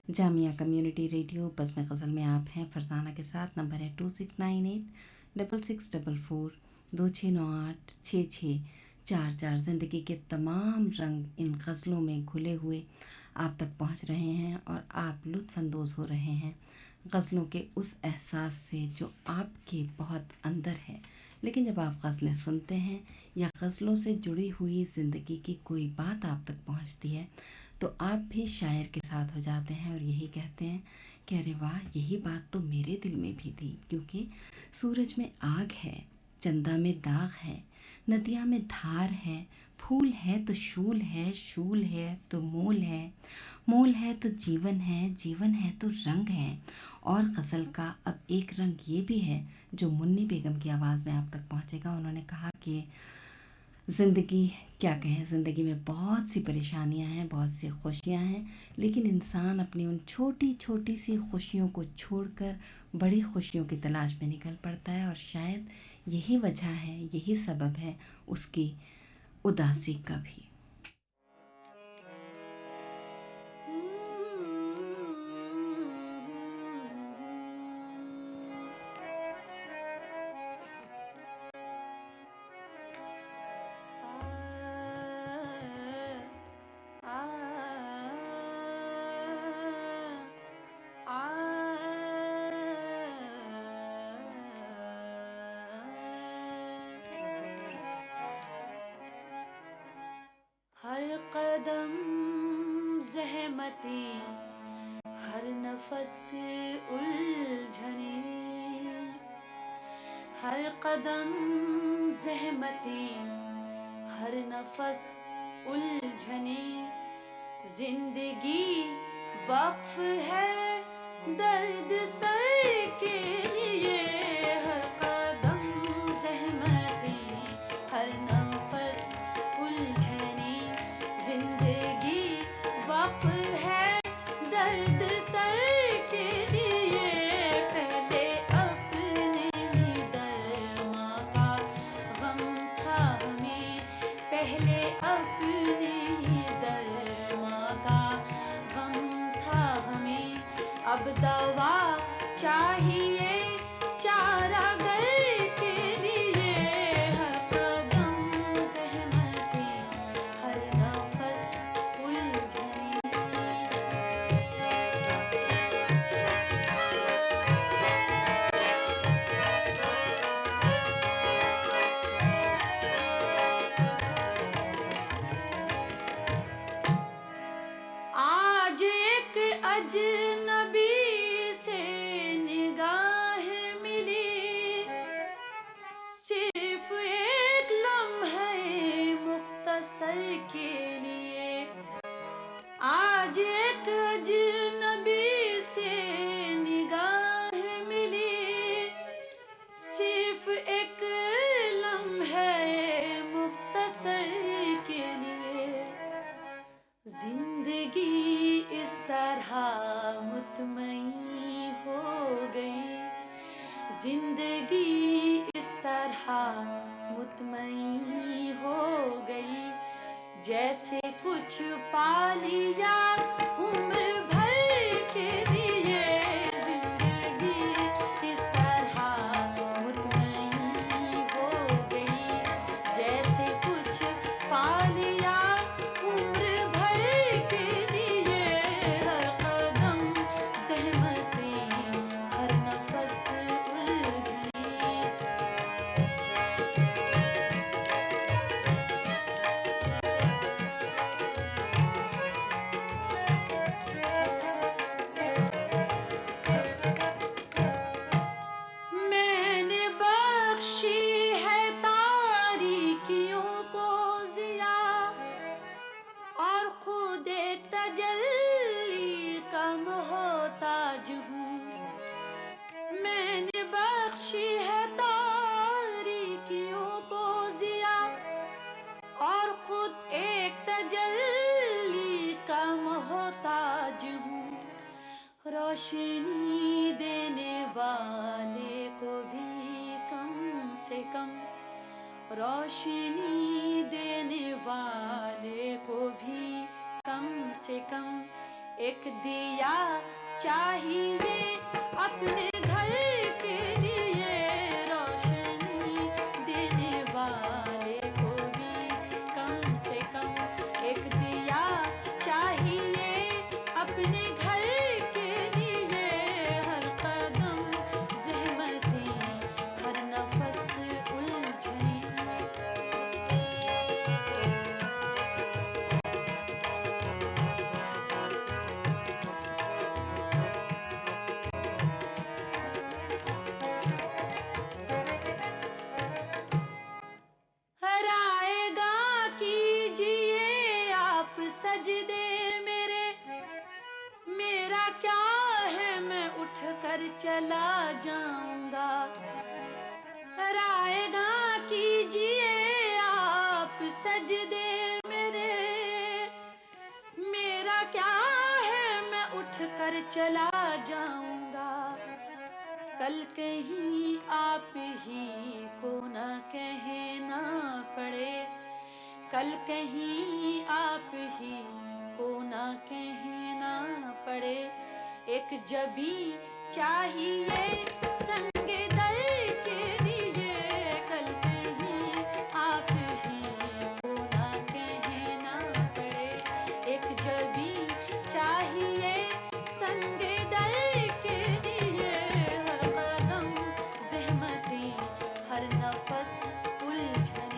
जामिया कम्युनिटी रेडियो। बस में गज़ल में आप हैं फरजाना के साथ। नंबर है 2698-6644-2698-6644। ज़िंदगी के तमाम रंग इन गज़लों में घुले हुए आप तक पहुंच रहे हैं और आप लुत्फ़अंदोज़ हो रहे हैं गज़लों के उस एहसास से जो आपके बहुत अंदर है, लेकिन जब आप गज़लें सुनते हैं या गज़लों से जुड़ी हुई ज़िंदगी की कोई बात आप तक पहुंचती है तो आप भी शायर के साथ हो जाते हैं और यही कहते हैं कि अरे वाह, यही बात तो मेरे दिल में भी थी। क्योंकि सूरज में आग है, चंदा में दाग है, नदियाँ में धार है, फूल है तो शूल है, शूल है तो मोल है, मोल है तो जीवन है, जीवन है तो रंग है। और गज़ल का अब एक रंग ये भी है जो मुन्नी बेगम की आवाज़ में आप तक पहुँचेगा। उन्होंने कहा कि ज़िंदगी क्या कहें, ज़िंदगी में बहुत सी परेशानियां हैं, बहुत सी खुशियां हैं, लेकिन इंसान अपनी उन छोटी छोटी सी खुशियों को छोड़कर बड़ी खुशियों की तलाश में निकल पड़ता है। और शायद यही वजह है, यही सबब है उसकी उदासी का भी। हर कदम ज़हमती, हर नफस उलझनी, हर कदम ज़हमती, हर नफस उलझनी, जिंदगी वक्फ है दर्द सर के लिए। हर कदम ज़हमती, हर नफस उलझनी, जिंदगी वक्फ है दर्द सर के लिए। पहले अपने ही दरमा का गम था हमें, पहले अपने ही दरमा का गम था हमें। अब दवा चाहिए चारागर के लिए। हर कदम ज़हमती, हर नफस उलझनी। आज एक अजनबी से निगाह मिली, सिर्फ एक लम्हे मुख्तसर के लिए। आज एक अजनबी से निगाह मिली, सिर्फ एक लम्हे मुख्तसर के लिए। जिंदगी इस तरह मुतमईन हो गई, जिंदगी इस तरह मुतमईन हो गई, जैसे कुछ पा लिया उम्र भर के लिए। जिंदगी इस तरह मुतमईन हो गई, जैसे कुछ पा लिया उम्र भर के लिए। हर कदम ज़हमती, हर नफस उलझनी। मैंने बख्शी है तारीकियों को ज़िया, और खुद एक तजल्ली का मोहताज हूँ। मैंने बख्शी है तारीकियों को ज़िया, और खुद एक तजल्ली का मोहताज हूँ। रोशनी देने वाले को भी कम से कम, रोशनी देने वाले को भी कम से कम एक दिया चाहिए अपने घर के लिए। रोशनी देने वाले को भी कम से कम एक दिया चाहिए अपने घर के लिए। हर कदम ज़हमती, हर नफस उलझनी। उठ कर चला जाऊंगा। रायना कीजिए आप सजदे मेरे, मेरा क्या है मैं उठ कर चला जाऊंगा। कल कहीं आप ही को न कहना पड़े, कल कहीं आप ही को न कहना पड़े। एक जबी चाहिए संगे दर के लिए, कल कहीं आप ही को न कहना पड़े। एक जबी चाहिए संगे दर के लिए, हर कदम ज़हमतें हर नफस उलझने।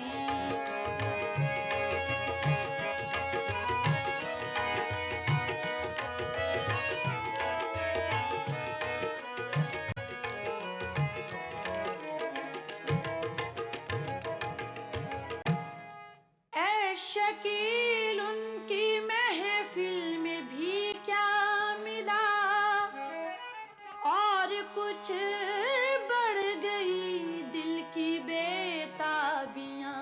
शकील उनकी महफिल में भी क्या मिला, और कुछ बढ़ गई दिल की बेताबियां।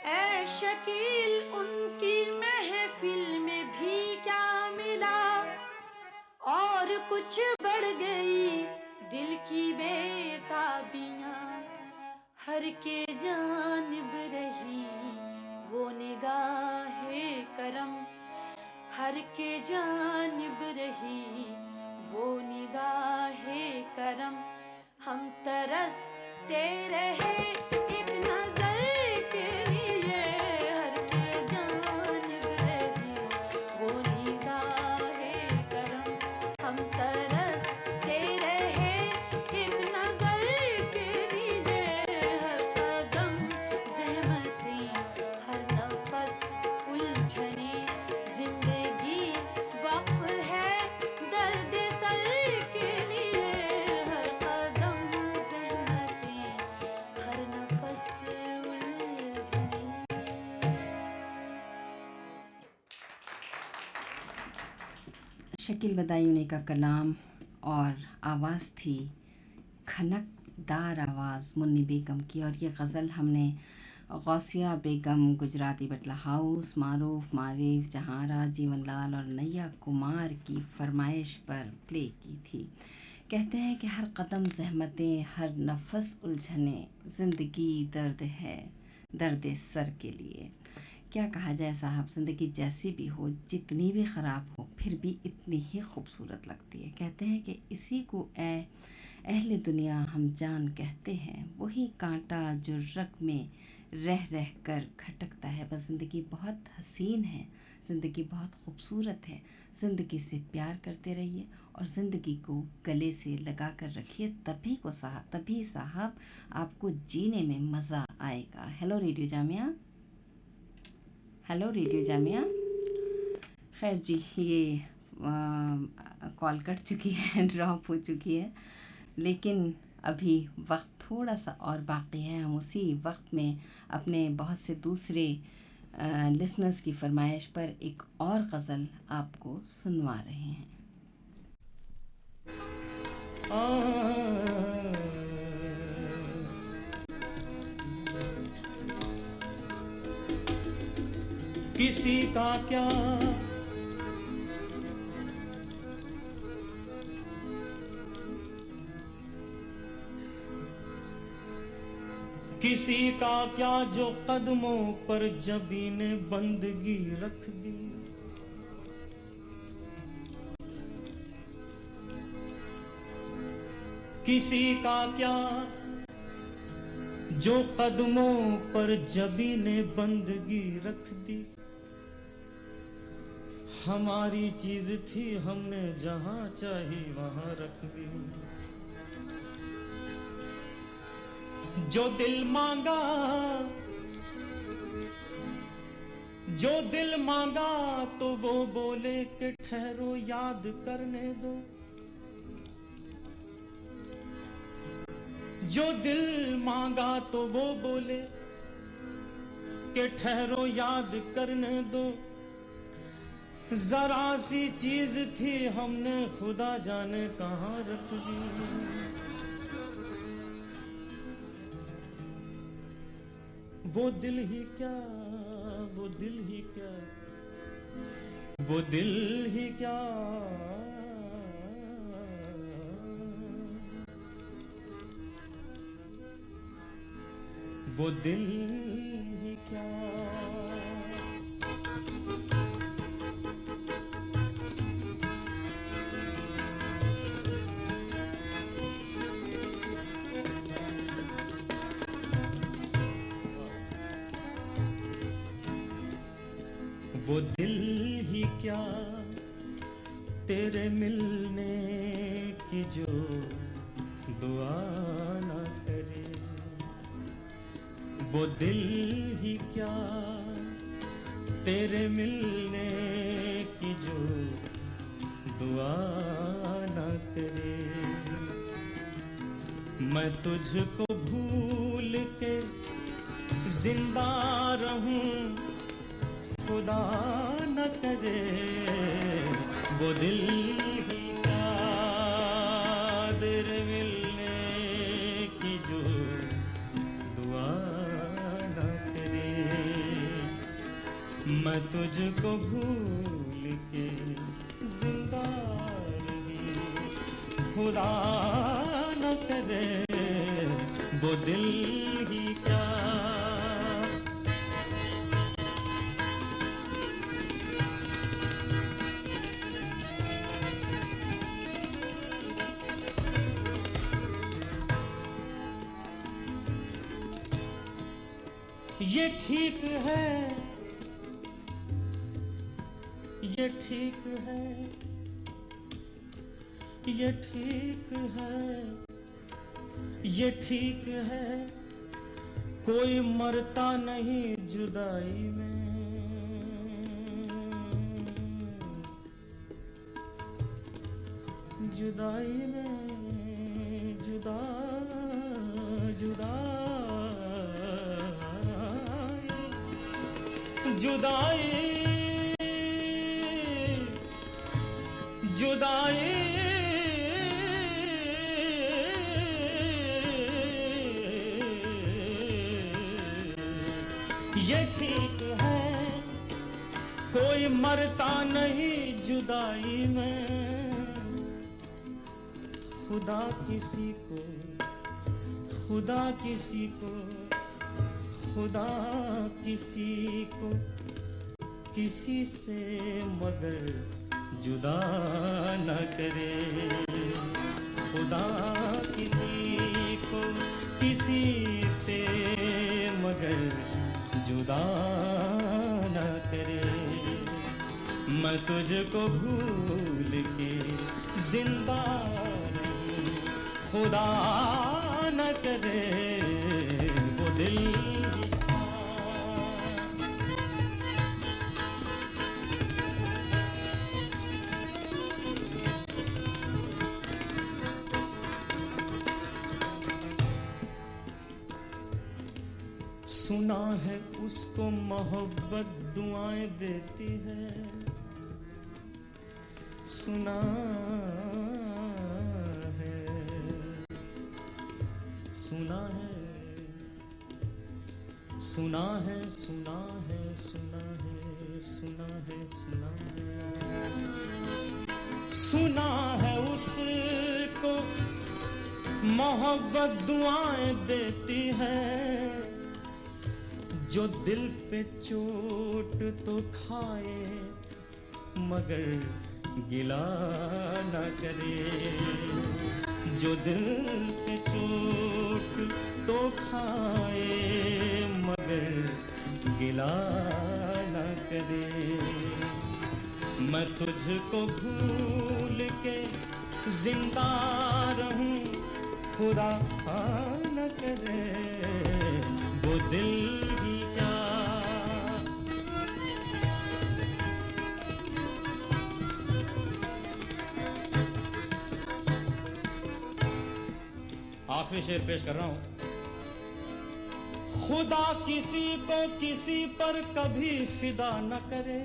ऐ शकील उनकी महफिल में भी क्या मिला, और कुछ बढ़ गई दिल की बेताबियां। हर के जानिब रही वो निगाहे करम, हर के जानिब रही वो निगाहे करम। हम तरसते रहे एक नजर के लिए, हर के जानिब रही वो निगाहे करम। हम तरसते रहे एक नजर के लिए, हर कदम ज़हमतें हर नफस उलझने। जिंदगी वक्फ है दर्द सर के लिए, हर कदम ज़हमतें हर नफस उलझने। शकील बदायूनी का कलाम और आवाज़ थी खनकदार आवाज़ मुन्नी बेगम की। और ये गज़ल हमने गौसिया बेगम, गुजराती बटला हाउस, मारूफ, मारिफ, जहारा, जीवनलाल और नैया कुमार की फरमाइश पर प्ले की थी। कहते हैं कि हर कदम ज़हमतें हर नफस उलझने, ज़िंदगी दर्द है दर्द सर के लिए। क्या कहा जाए साहब, ज़िंदगी जैसी भी हो, जितनी भी ख़राब हो, फिर भी इतनी ही खूबसूरत लगती है। कहते हैं कि इसी को ए अहले दुनिया हम जान कहते हैं, वही कांटा जो रग में रह रह कर खटकता है। बस ज़िंदगी बहुत हसीन है, ज़िंदगी बहुत खूबसूरत है। ज़िंदगी से प्यार करते रहिए और ज़िंदगी को गले से लगा कर रखिए, तभी साहब आपको जीने में मज़ा आएगा। Hello radio Jamia, hello radio Jamia. खैर जी, ये कॉल कट चुकी है, ड्रॉप हो चुकी है, लेकिन अभी वक्त थोड़ा सा और बाकी है। हम उसी वक्त में अपने बहुत से दूसरे लिसनर्स की फरमाइश पर एक और गज़ल आपको सुनवा रहे हैं। किसी का क्या किसी का क्या जो कदमों पर जबी ने बंदगी रख दी। किसी का क्या जो कदमों पर जबी ने बंदगी रख दी। हमारी चीज थी, हमने जहां चाही वहां रख दी। जो दिल मांगा तो वो बोले कि ठहरो याद करने दो। जो दिल मांगा तो वो बोले कि ठहरो याद करने दो। जरा सी चीज थी हमने खुदा जाने कहाँ रख दी। वो दिल ही क्या, वो दिल ही क्या, वो दिल ही क्या, वो दिल ही क्या। वो दिल ही क्या तेरे मिलने की जो दुआ ना करे। वो दिल ही क्या तेरे मिलने की जो दुआ ना करे। मैं तुझको भूल के जिंदा रहूं खुदा न करे। वो दिल ही क्या तेरे मिलने की जो दुआ न करे। मैं तुझको भूल के जिंदा रहूं खुदा न करे। वो दिल ही क्या। ये ठीक है, ये ठीक है, ये ठीक है, ये ठीक है। कोई मरता नहीं जुदाई में। जुदाई में जुदा जुदा जुदाई जुदाई ये ठीक है। कोई मरता नहीं जुदाई में। खुदा किसी को, खुदा किसी को, खुदा किसी को किसी से मगर जुदा न करे। खुदा किसी को किसी से मगर जुदा न करे। मैं तुझको भूल के जिंदा रहूं खुदा न करे। वो दिल सुना है उसको मोहब्बत दुआएं देती है। सुना है, सुना है, सुना है, सुना है, सुना है, सुना है, सुना है, सुना है उसको मोहब्बत दुआएं देती है। जो दिल पे चोट तो खाए मगर गिला न करे। जो दिल पे चोट तो खाए मगर गिला न करे। मैं तुझको भूल के जिंदा रहूं खुदा न करे। वो दिल ही क्या। आखिरी शेर पेश कर रहा हूं। खुदा किसी को किसी पर कभी फिदा न करे।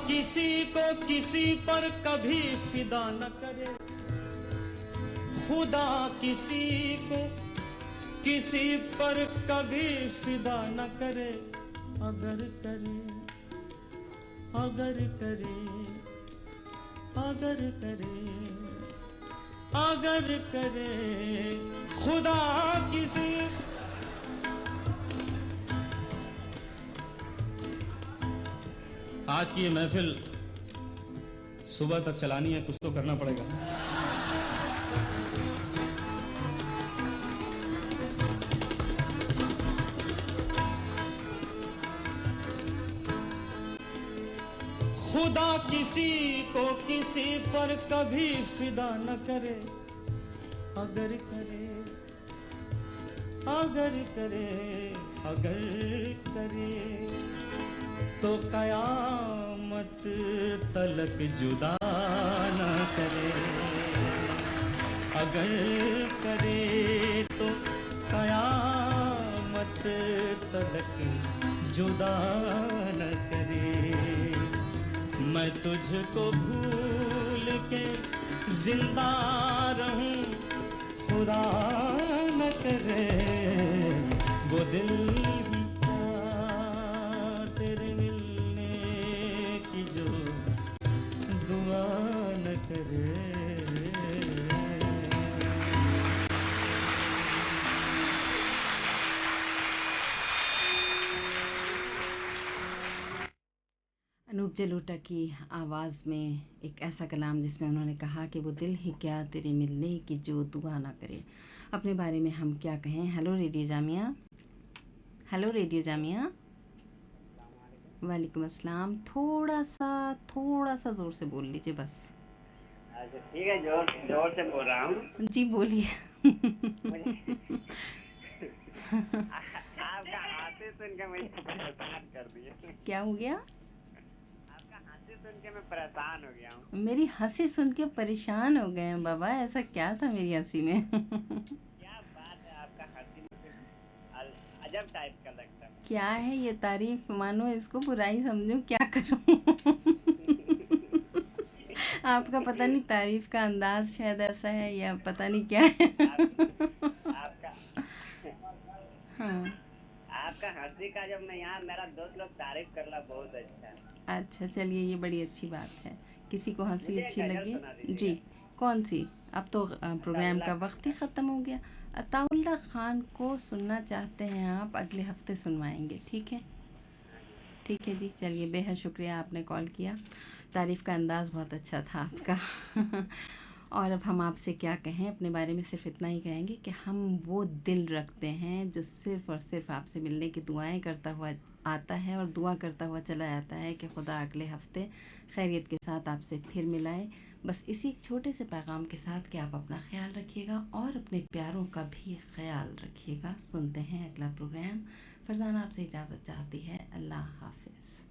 किसी को किसी पर कभी फिदा न करे, खुदा किसी को किसी पर कभी फिदा न करे, अगर करे अगर करे अगर करे अगर करे खुदा किसी। आज की ये महफिल सुबह तक चलानी है, कुछ तो करना पड़ेगा। खुदा किसी को किसी पर कभी फिदा न करे, अगर करे अगर करे अगर करे तो कयामत तलक जुदा न करे, अगर करे तो कयामत तलक जुदा न करे। मैं तुझको भूल के जिंदा रहूं, खुदा न करे वो दिल भी था तेरे मिलने की जो दुआ न करे। अनूप जलोटा की आवाज़ में एक ऐसा कलाम जिसमें उन्होंने कहा कि वो दिल ही क्या तेरे मिलने की जो दुआ ना करे। अपने बारे में हम क्या कहें। Hello radio Jamia, hello radio Jamia. वालेकुम अस्सलाम। थोड़ा सा ज़ोर से बोल लीजिए बस। अच्छा ठीक है, जोर से बोल रहा हूँ। जी बोलिए। आपका हाथी सुन के मुझे परेशान कर दिया। क्या हो गया? सुन के मैं परेशान हो गया हूँ। मेरी हंसी सुन के परेशान हो गए हैं बाबा, ऐसा क्या था मेरी हंसी में? क्या बात है, आपका हंसी अजब टाइप का लगता है। क्या है ये, तारीफ मानो इसको बुराई समझो, क्या करूं? आपका पता नहीं तारीफ का अंदाज शायद ऐसा है या पता नहीं क्या है। आपका हाँ आपका हंसी का जब मैं यहाँ मेरा दोस्त लोग तारीफ करना बहुत अच्छा है। अच्छा चलिए, ये बड़ी अच्छी बात है, किसी को हंसी मुझे अच्छी एक गज़ल लगे। सुना दीजिएगा। जी कौन सी? अब तो प्रोग्राम का वक्त ही ख़त्म हो गया। अताउल्ला ख़ान को सुनना चाहते हैं आप, अगले हफ्ते सुनवाएंगे, ठीक है? ठीक है जी, चलिए बेहद शुक्रिया आपने कॉल किया, तारीफ़ का अंदाज़ बहुत अच्छा था आपका। और अब हम आपसे क्या कहें, अपने बारे में सिर्फ इतना ही कहेंगे कि हम वो दिल रखते हैं जो सिर्फ़ और सिर्फ आपसे मिलने की दुआएं करता हुआ आता है और दुआ करता हुआ चला जाता है कि खुदा अगले हफ्ते खैरियत के साथ आपसे फिर मिलाए। बस इसी एक छोटे से पैगाम के साथ कि आप अपना ख्याल रखिएगा और अपने प्यारों का भी ख्याल रखिएगा। सुनते हैं अगला प्रोग्राम। फरजाना आपसे इजाज़त चाहती है। अल्लाह हाफ़िज़।